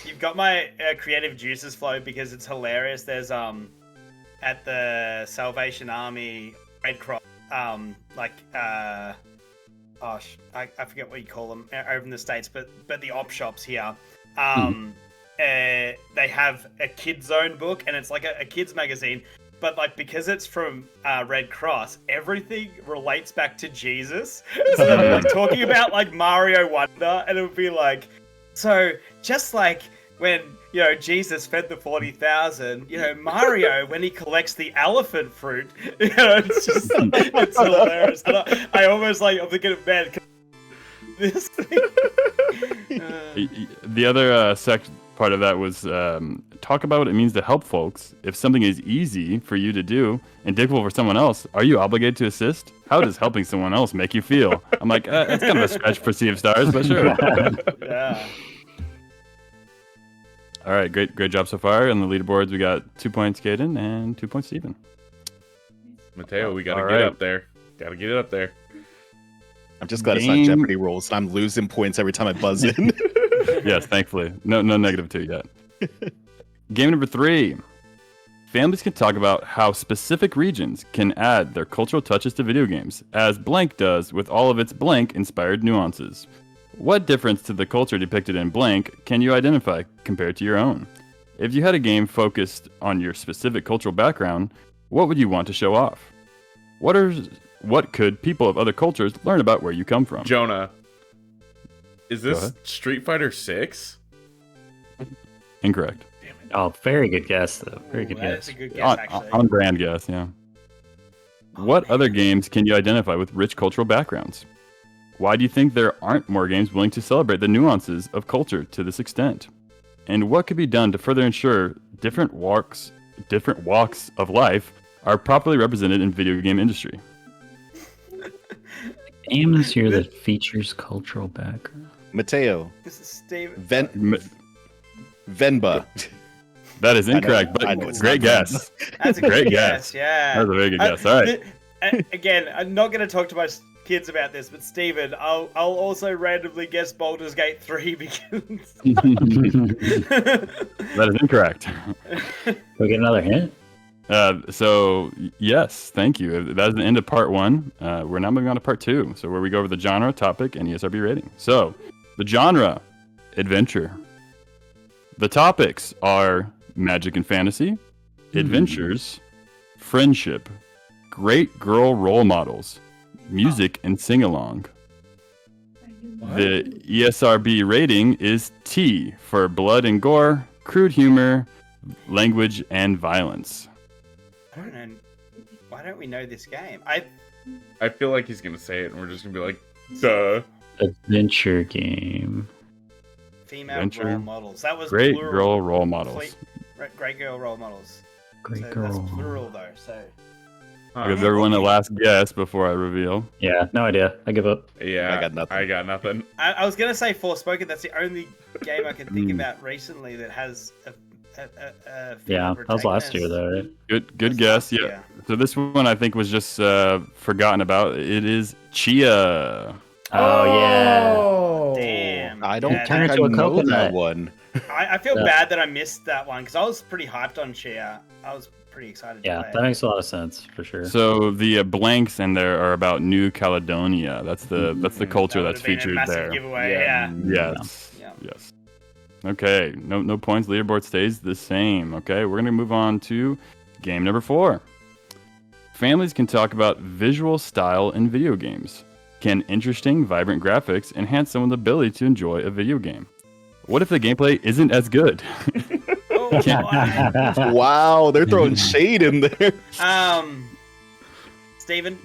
You've got my creative juices flowing because it's hilarious. There's at the Salvation Army Red Cross I forget what you call them over in the States, but the op shops here. They have a kids zone book, and it's like a kids magazine, but like because it's from Red Cross, everything relates back to Jesus. So I'm like talking about like Mario Wonder, and it would be like, so just like when Jesus fed the 40,000, Mario when he collects the elephant fruit, it's hilarious. And I almost I'm thinking of man. This thing. The other part of that was talk about what it means to help folks. If something is easy for you to do and difficult for someone else, are you obligated to assist? How does helping someone else make you feel? I'm like, it's kind of a stretch for Sea of Stars, but sure. Yeah. All right, great job so far. On the leaderboards, we got 2 points, Caden, and 2 points, Steven. Mateo, we gotta get up there. Gotta get it up there. I'm just glad it's not Jeopardy rules, and I'm losing points every time I buzz in. Yes, thankfully. No -2 yet. Game number 3. Families can talk about how specific regions can add their cultural touches to video games, as blank does with all of its blank-inspired nuances. What difference to the culture depicted in blank can you identify compared to your own? If you had a game focused on your specific cultural background, what would you want to show off? What could people of other cultures learn about where you come from? Jonah, is this Street Fighter 6? Incorrect. Damn it. Oh, very good guess, though. Very good guess. That's a good guess, actually. On brand guess, yeah. What other games can you identify with rich cultural backgrounds? Why do you think there aren't more games willing to celebrate the nuances of culture to this extent? And what could be done to further ensure different walks of life are properly represented in video game industry? Game this year that features cultural background. Mateo. This is Steve. Venba. That is incorrect, but great guess. That's a great guess. Yeah. That was a very good guess. All right. Again, I'm not going to talk to my kids about this, but Steven, I'll also randomly guess Baldur's Gate 3 because... That is incorrect. Can we get another hint? So, yes, thank you. That is the end of part 1. We're now moving on to part 2, so where we go over the genre, topic, and ESRB rating. So, the genre, adventure. The topics are magic and fantasy, adventures, friendship, great girl role models, music and sing-along. The ESRB rating is T for blood and gore, crude humor, language, and violence. I don't know. Why don't we know this game? I feel like he's gonna say it, and we're just gonna be like, duh. Adventure game. Female role models. That was great plural. Girl role models. Great girl role models. Great so girl. That's plural though. So. I'll give everyone a last guess before I reveal. Yeah, no idea. I give up. Yeah, I got nothing. I was gonna say Forspoken. That's the only game I can think about recently that has a yeah, that was last year though, right? Good guess. Yeah. So this one I think was just forgotten about. It is Chia. Oh yeah. Damn. I don't turn think I into a know coconut. that one. I feel bad that I missed that one because I was pretty hyped on Chia. I was pretty excited. Yeah, to play that makes a lot of sense for sure. So the blanks in there are about New Caledonia. That's the culture that's featured there. Giveaway, yeah. Yes. Okay. No points. Leaderboard stays the same. Okay. We're gonna move on to game number 4. Families can talk about visual style in video games. Can interesting, vibrant graphics enhance someone's ability to enjoy a video game? What if the gameplay isn't as good? Wow, they're throwing shade in there. Steven.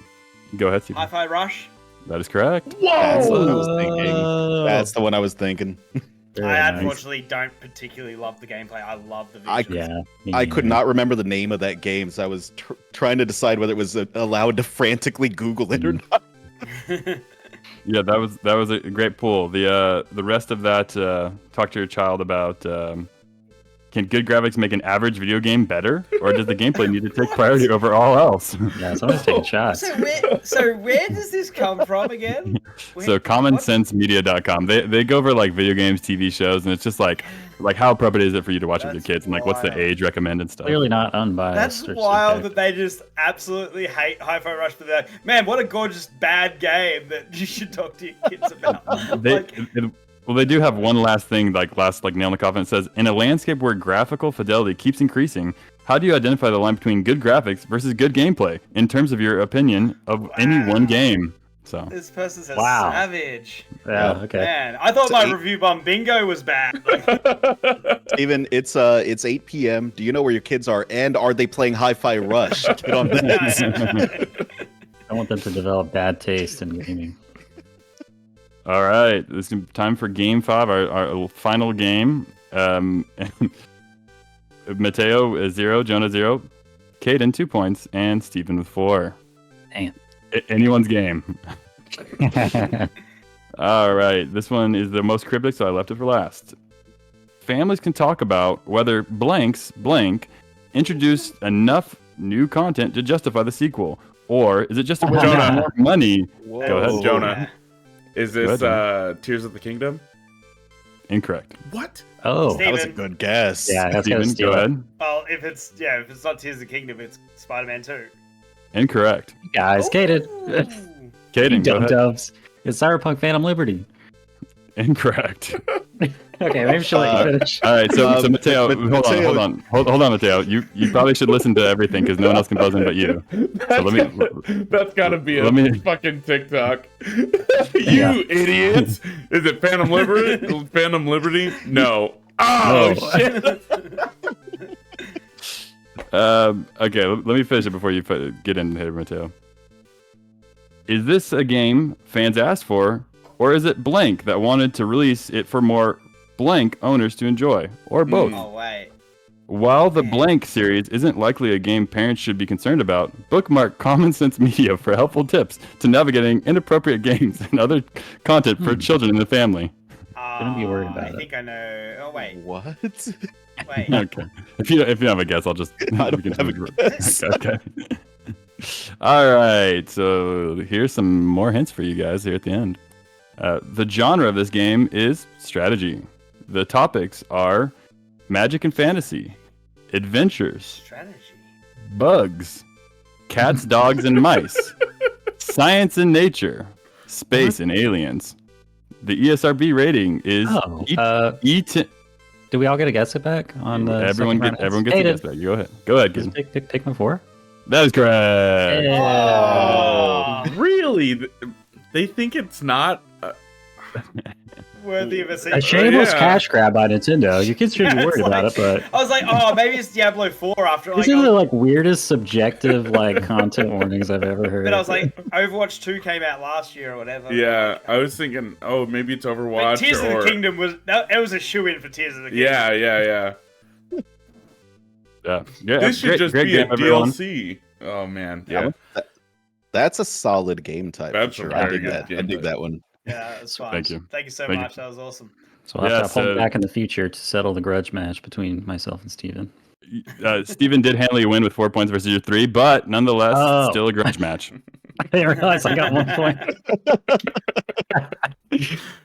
Go ahead, Steven. Hi-Fi Rush. That is correct. Whoa! That's what I was thinking. That's the one I was thinking. I unfortunately don't particularly love the gameplay. I love the visuals. I could not remember the name of that game, so I was trying to decide whether it was allowed to frantically Google it or not. Yeah, that was a great pull. The rest of that, talk to your child about. Can good graphics make an average video game better, or does the gameplay need to take priority over all else? Yeah, someone's taking shots. So where does this come from again? So commonsensemedia.com. They go over like video games, TV shows, and it's just like how appropriate is it for you to watch with your kids, and like what's the age recommended stuff. Clearly not unbiased. That's wild that they just absolutely hate Hi-Fi Rush for that. Man, what a gorgeous bad game that you should talk to your kids about. Well, they do have one last thing, last nail in the coffin. It says, in a landscape where graphical fidelity keeps increasing, How do you identify the line between good graphics versus good gameplay in terms of your opinion of any one game? So this person's a savage. Yeah, okay. Man, I thought my review bum bingo was bad. Steven, it's 8 p.m. Do you know where your kids are? And are they playing Hi-Fi Rush? Get on that. I want them to develop bad taste in gaming. All right, it's time for Game 5, our final game. Mateo is 0, Jonah 0, Caden 2 points, and Steven with 4. Damn. Anyone's game. All right, this one is the most cryptic, so I left it for last. Families can talk about whether blanks blank introduced enough new content to justify the sequel, or is it just a way to get more money? Whoa. Go ahead, Jonah. Is this Tears of the Kingdom? Incorrect. What? Oh, Steven. That was a good guess. Yeah, that's Steven, go ahead. Well, if it's not Tears of the Kingdom, it's Spider-Man 2. Incorrect. guys, Caden. Caden, go ahead. Dubs. It's Cyberpunk Phantom Liberty. Incorrect. Okay, maybe she'll let you finish. All right, so Mateo, hold on, Mateo. You probably should listen to everything because no one else can buzz in but you. That's gotta be a fucking TikTok. You idiots! Is it Phantom Liberty? Phantom Liberty? No. Oh shit! Okay, let me finish it before you get in here, Mateo. Is this a game fans asked for, or is it blank that wanted to release it for more blank owners to enjoy, or both? Oh, wait. While the blank series isn't likely a game parents should be concerned about, bookmark Common Sense Media for helpful tips to navigating inappropriate games and other content for children in the family. Don't be worried about it. I think I know. Oh, wait. What? Wait. Okay. If you don't have a guess, I'll just. I don't have a guess. Okay. All right. So here's some more hints for you guys here at the end. The genre of this game is strategy. The topics are magic and fantasy, adventures, Strategy. bugs, cats, dogs, and mice, science and nature, space and aliens. The ESRB rating is E10. Do we all get a guess it back on the Everyone gets a guess back. Go ahead. Go ahead, Gideon. Take my 4. That is correct. Oh. Really? They think it's not. Worthy of a sequel. A shameless cash grab by Nintendo. Your kids shouldn't be worried about it, but I was like, oh, maybe it's Diablo 4 after. these are the weirdest subjective content warnings I've ever heard. But I was like, Overwatch 2 came out last year or whatever. Yeah, I was thinking, oh, maybe it's Overwatch. But Tears of the Kingdom was it was a shoe-in for Tears of the Kingdom. Yeah. This should just be a DLC. Oh man, yeah. That's a solid game type. That's for sure. a I very dig good that. I dig that one. Yeah, it's fun. Thank you. Thank you so Thank much. That was awesome. So I'll have to pull back in the future to settle the grudge match between myself and Steven. Steven did handle your win with 4 points versus your 3, but nonetheless, still a grudge match. I didn't realize I got 1 point.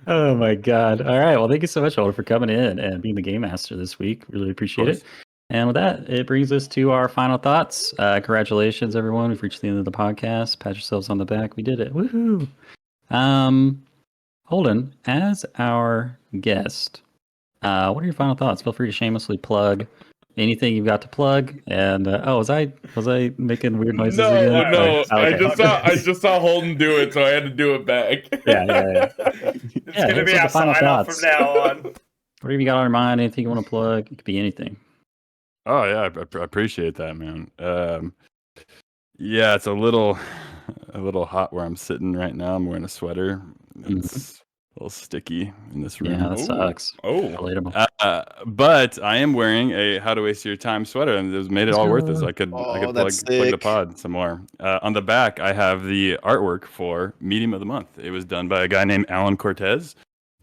Oh my god. All right. Well, thank you so much, Holden, for coming in and being the game master this week. Really appreciate it. And with that, it brings us to our final thoughts. Congratulations, everyone. We've reached the end of the podcast. Pat yourselves on the back. We did it. Woohoo. Holden, as our guest, what are your final thoughts? Feel free to shamelessly plug anything you've got to plug. And was I making weird noises again? No. Okay. I just saw Holden do it, so I had to do it back. Yeah. It's gonna be our sign-off from now on. Whatever you got on your mind, anything you want to plug, it could be anything. Oh yeah, I appreciate that, man. Yeah, it's a little hot where I'm sitting right now. I'm wearing a sweater. It's a little sticky in this room. Yeah, that sucks. Relatable. But I am wearing a How to Waste Your Time sweater, and it made it all worth it. So I could plug the pod some more. On the back, I have the artwork for Medium of the Month. It was done by a guy named Alan Cortez.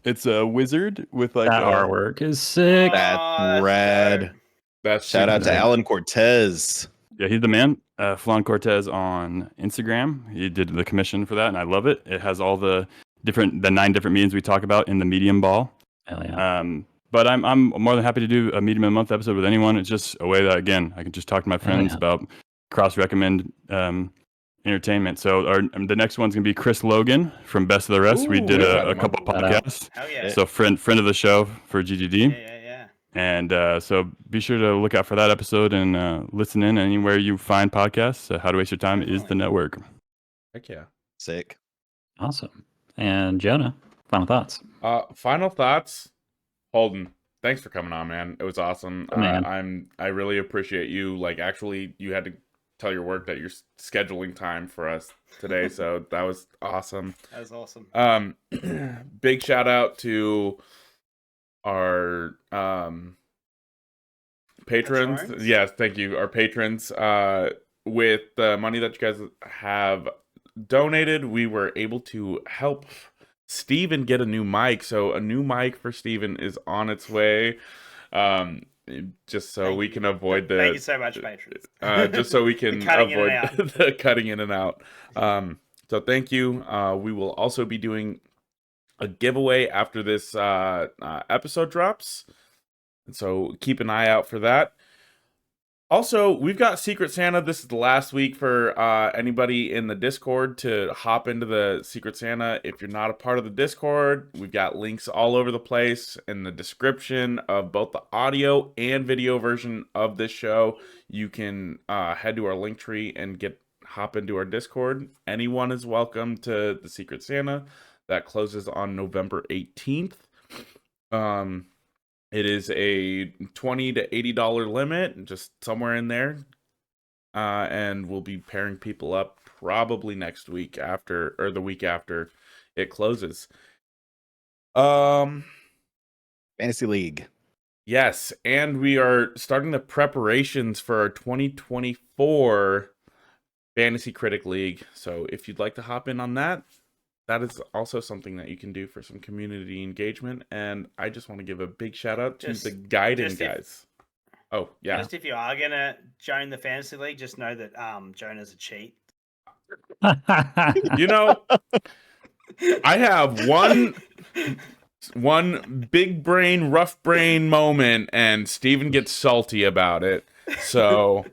It's a wizard with that artwork is sick. That's rad. Shout out to Alan Cortez. Yeah, he's the man. Flan Cortez on Instagram. He did the commission for that, and I love it. It has all the 9 different mediums we talk about in the medium ball. Hell yeah. But I'm more than happy to do a Medium of the Month episode with anyone. It's just a way that, again, I can just talk to my friends about cross-recommend entertainment. So the next one's going to be Chris Logan from Best of the Rest. We did a couple podcasts. Hell yeah. So friend of the show for GGD. Yeah. And so be sure to look out for that episode and listen in anywhere you find podcasts. How to Waste Your Time is the network. Heck yeah. Sick. Awesome. And Jonah, final thoughts. Final thoughts. Holden, thanks for coming on, man. It was awesome. I really appreciate you. Like, actually, you had to tell your work that you're scheduling time for us today, so that was awesome. That was awesome. Big shout out to our patrons. Yes, thank you. Our patrons. With the money that you guys have donated, we were able to help Steven get a new mic. So a new mic for Steven is on its way. Just so we can avoid the... Thank you so much, patrons. Just so we can avoid the cutting in and out. So thank you. We will also be doing a giveaway after this episode drops. So keep an eye out for that. Also, we've got Secret Santa. This is the last week for anybody in the Discord to hop into the Secret Santa. If you're not a part of the Discord, we've got links all over the place in the description of both the audio and video version of this show. You can head to our link tree and hop into our Discord. Anyone is welcome to the Secret Santa. That closes on November 18th. It is a $20 to $80 limit, just somewhere in there. And we'll be pairing people up probably next week or the week after it closes. Fantasy League. Yes, and we are starting the preparations for our 2024 Fantasy Critic League. So if you'd like to hop in on that, that is also something that you can do for some community engagement. And I just want to give a big shout out to the guiding guys. Oh, yeah. Just if you are going to join the Fantasy League, just know that Jonah's a cheat. You know, I have one big brain, rough brain moment, and Steven gets salty about it. So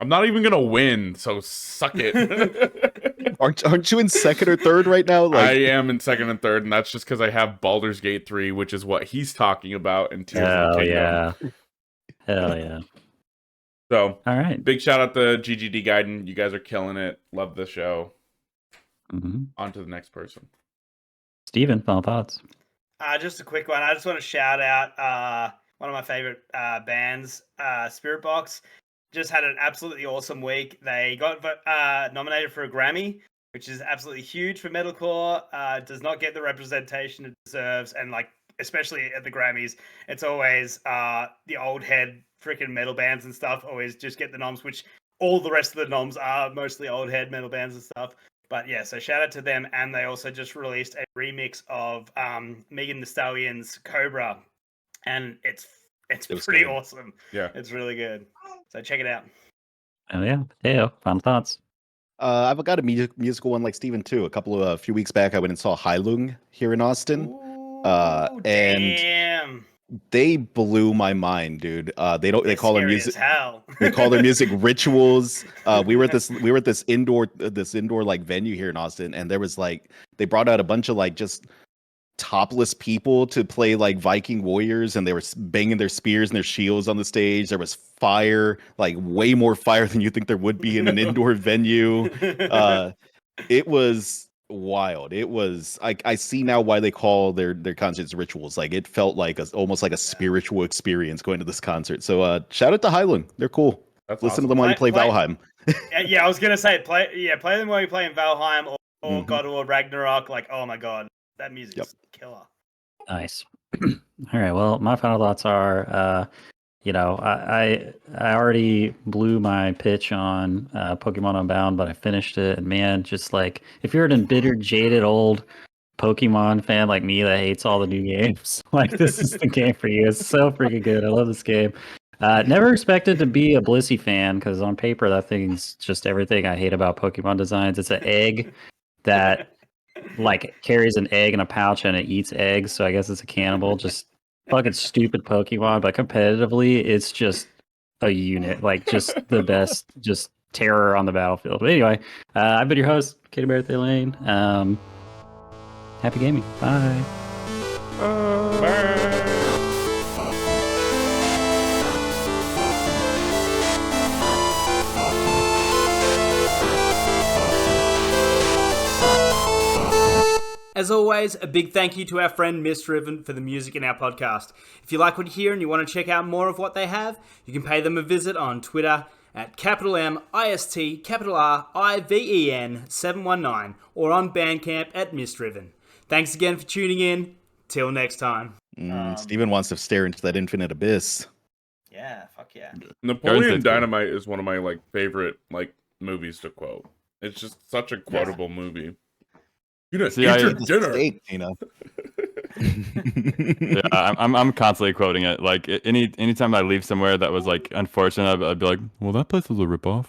I'm not even going to win, so suck it. Aren't you in second or third right now? I am in second and third, and that's just because I have Baldur's Gate 3, which is what he's talking about in Tears of the Kingdom. Hell yeah. So, all right. Big shout out to GGD Gaiden. You guys are killing it. Love the show. On to the next person. Steven, final thoughts. Just a quick one. I just want to shout out one of my favorite bands, Spirit Box. Just had an absolutely awesome week. They got nominated for a Grammy, which is absolutely huge for metalcore. Does not get the representation it deserves, and like especially at the Grammys, it's always the old head freaking metal bands and stuff always just get the noms, which all the rest of the noms are mostly old head metal bands and stuff. But yeah, so shout out to them, and they also just released a remix of Megan Thee Stallion's Cobra, and it's pretty awesome. Yeah, it's really good. So check it out. Oh yeah, Theo, final thoughts. I've got a musical one like Steven too. A few weeks back, I went and saw Heilung here in Austin. Damn. And they blew my mind, dude. They call their music they call their music rituals. We were at this indoor like venue here in Austin, and there was like they brought out a bunch of like just topless people to play like Viking warriors, and they were banging their spears and their shields on the stage. There was fire, like way more fire than you think there would be in an indoor venue. It was wild. It was I see now why they call their concerts rituals. Like it felt like almost like a spiritual experience going to this concert. So shout out to Heilung. They're cool. That's Listen to them while you play Valheim. Yeah, I was gonna say play them while you play in Valheim or God of War Ragnarok. Like, oh my god, that music's killer. Nice. All right. Well, my final thoughts are, I already blew my pitch on Pokemon Unbound, but I finished it, and man, just like if you're an embittered, jaded old Pokemon fan like me that hates all the new games, like this is the game for you. It's so freaking good. I love this game. Never expected to be a Blissey fan because on paper that thing's just everything I hate about Pokemon designs. It's an egg that like carries an egg in a pouch and it eats eggs, so I guess it's a cannibal. Just fucking stupid Pokemon, but competitively it's just a unit, like just the best, just terror on the battlefield. But anyway, I've been your host, Katie Barrett Lane. Happy gaming. Bye. Bye. As always, a big thank you to our friend Misdriven for the music in our podcast. If you like what you hear and you want to check out more of what they have, you can pay them a visit on Twitter at MISTRIVEN719 or on Bandcamp at Misdriven. Thanks again for tuning in. Till next time. Steven wants to stare into that infinite abyss. Yeah, fuck yeah. Napoleon Dynamite is one of my favorite movies to quote. It's just such a quotable movie. You know, eat your dinner. Steak, you know. Yeah, I'm constantly quoting it. Like anytime I leave somewhere that was unfortunate, I'd be like, well, that place was a ripoff.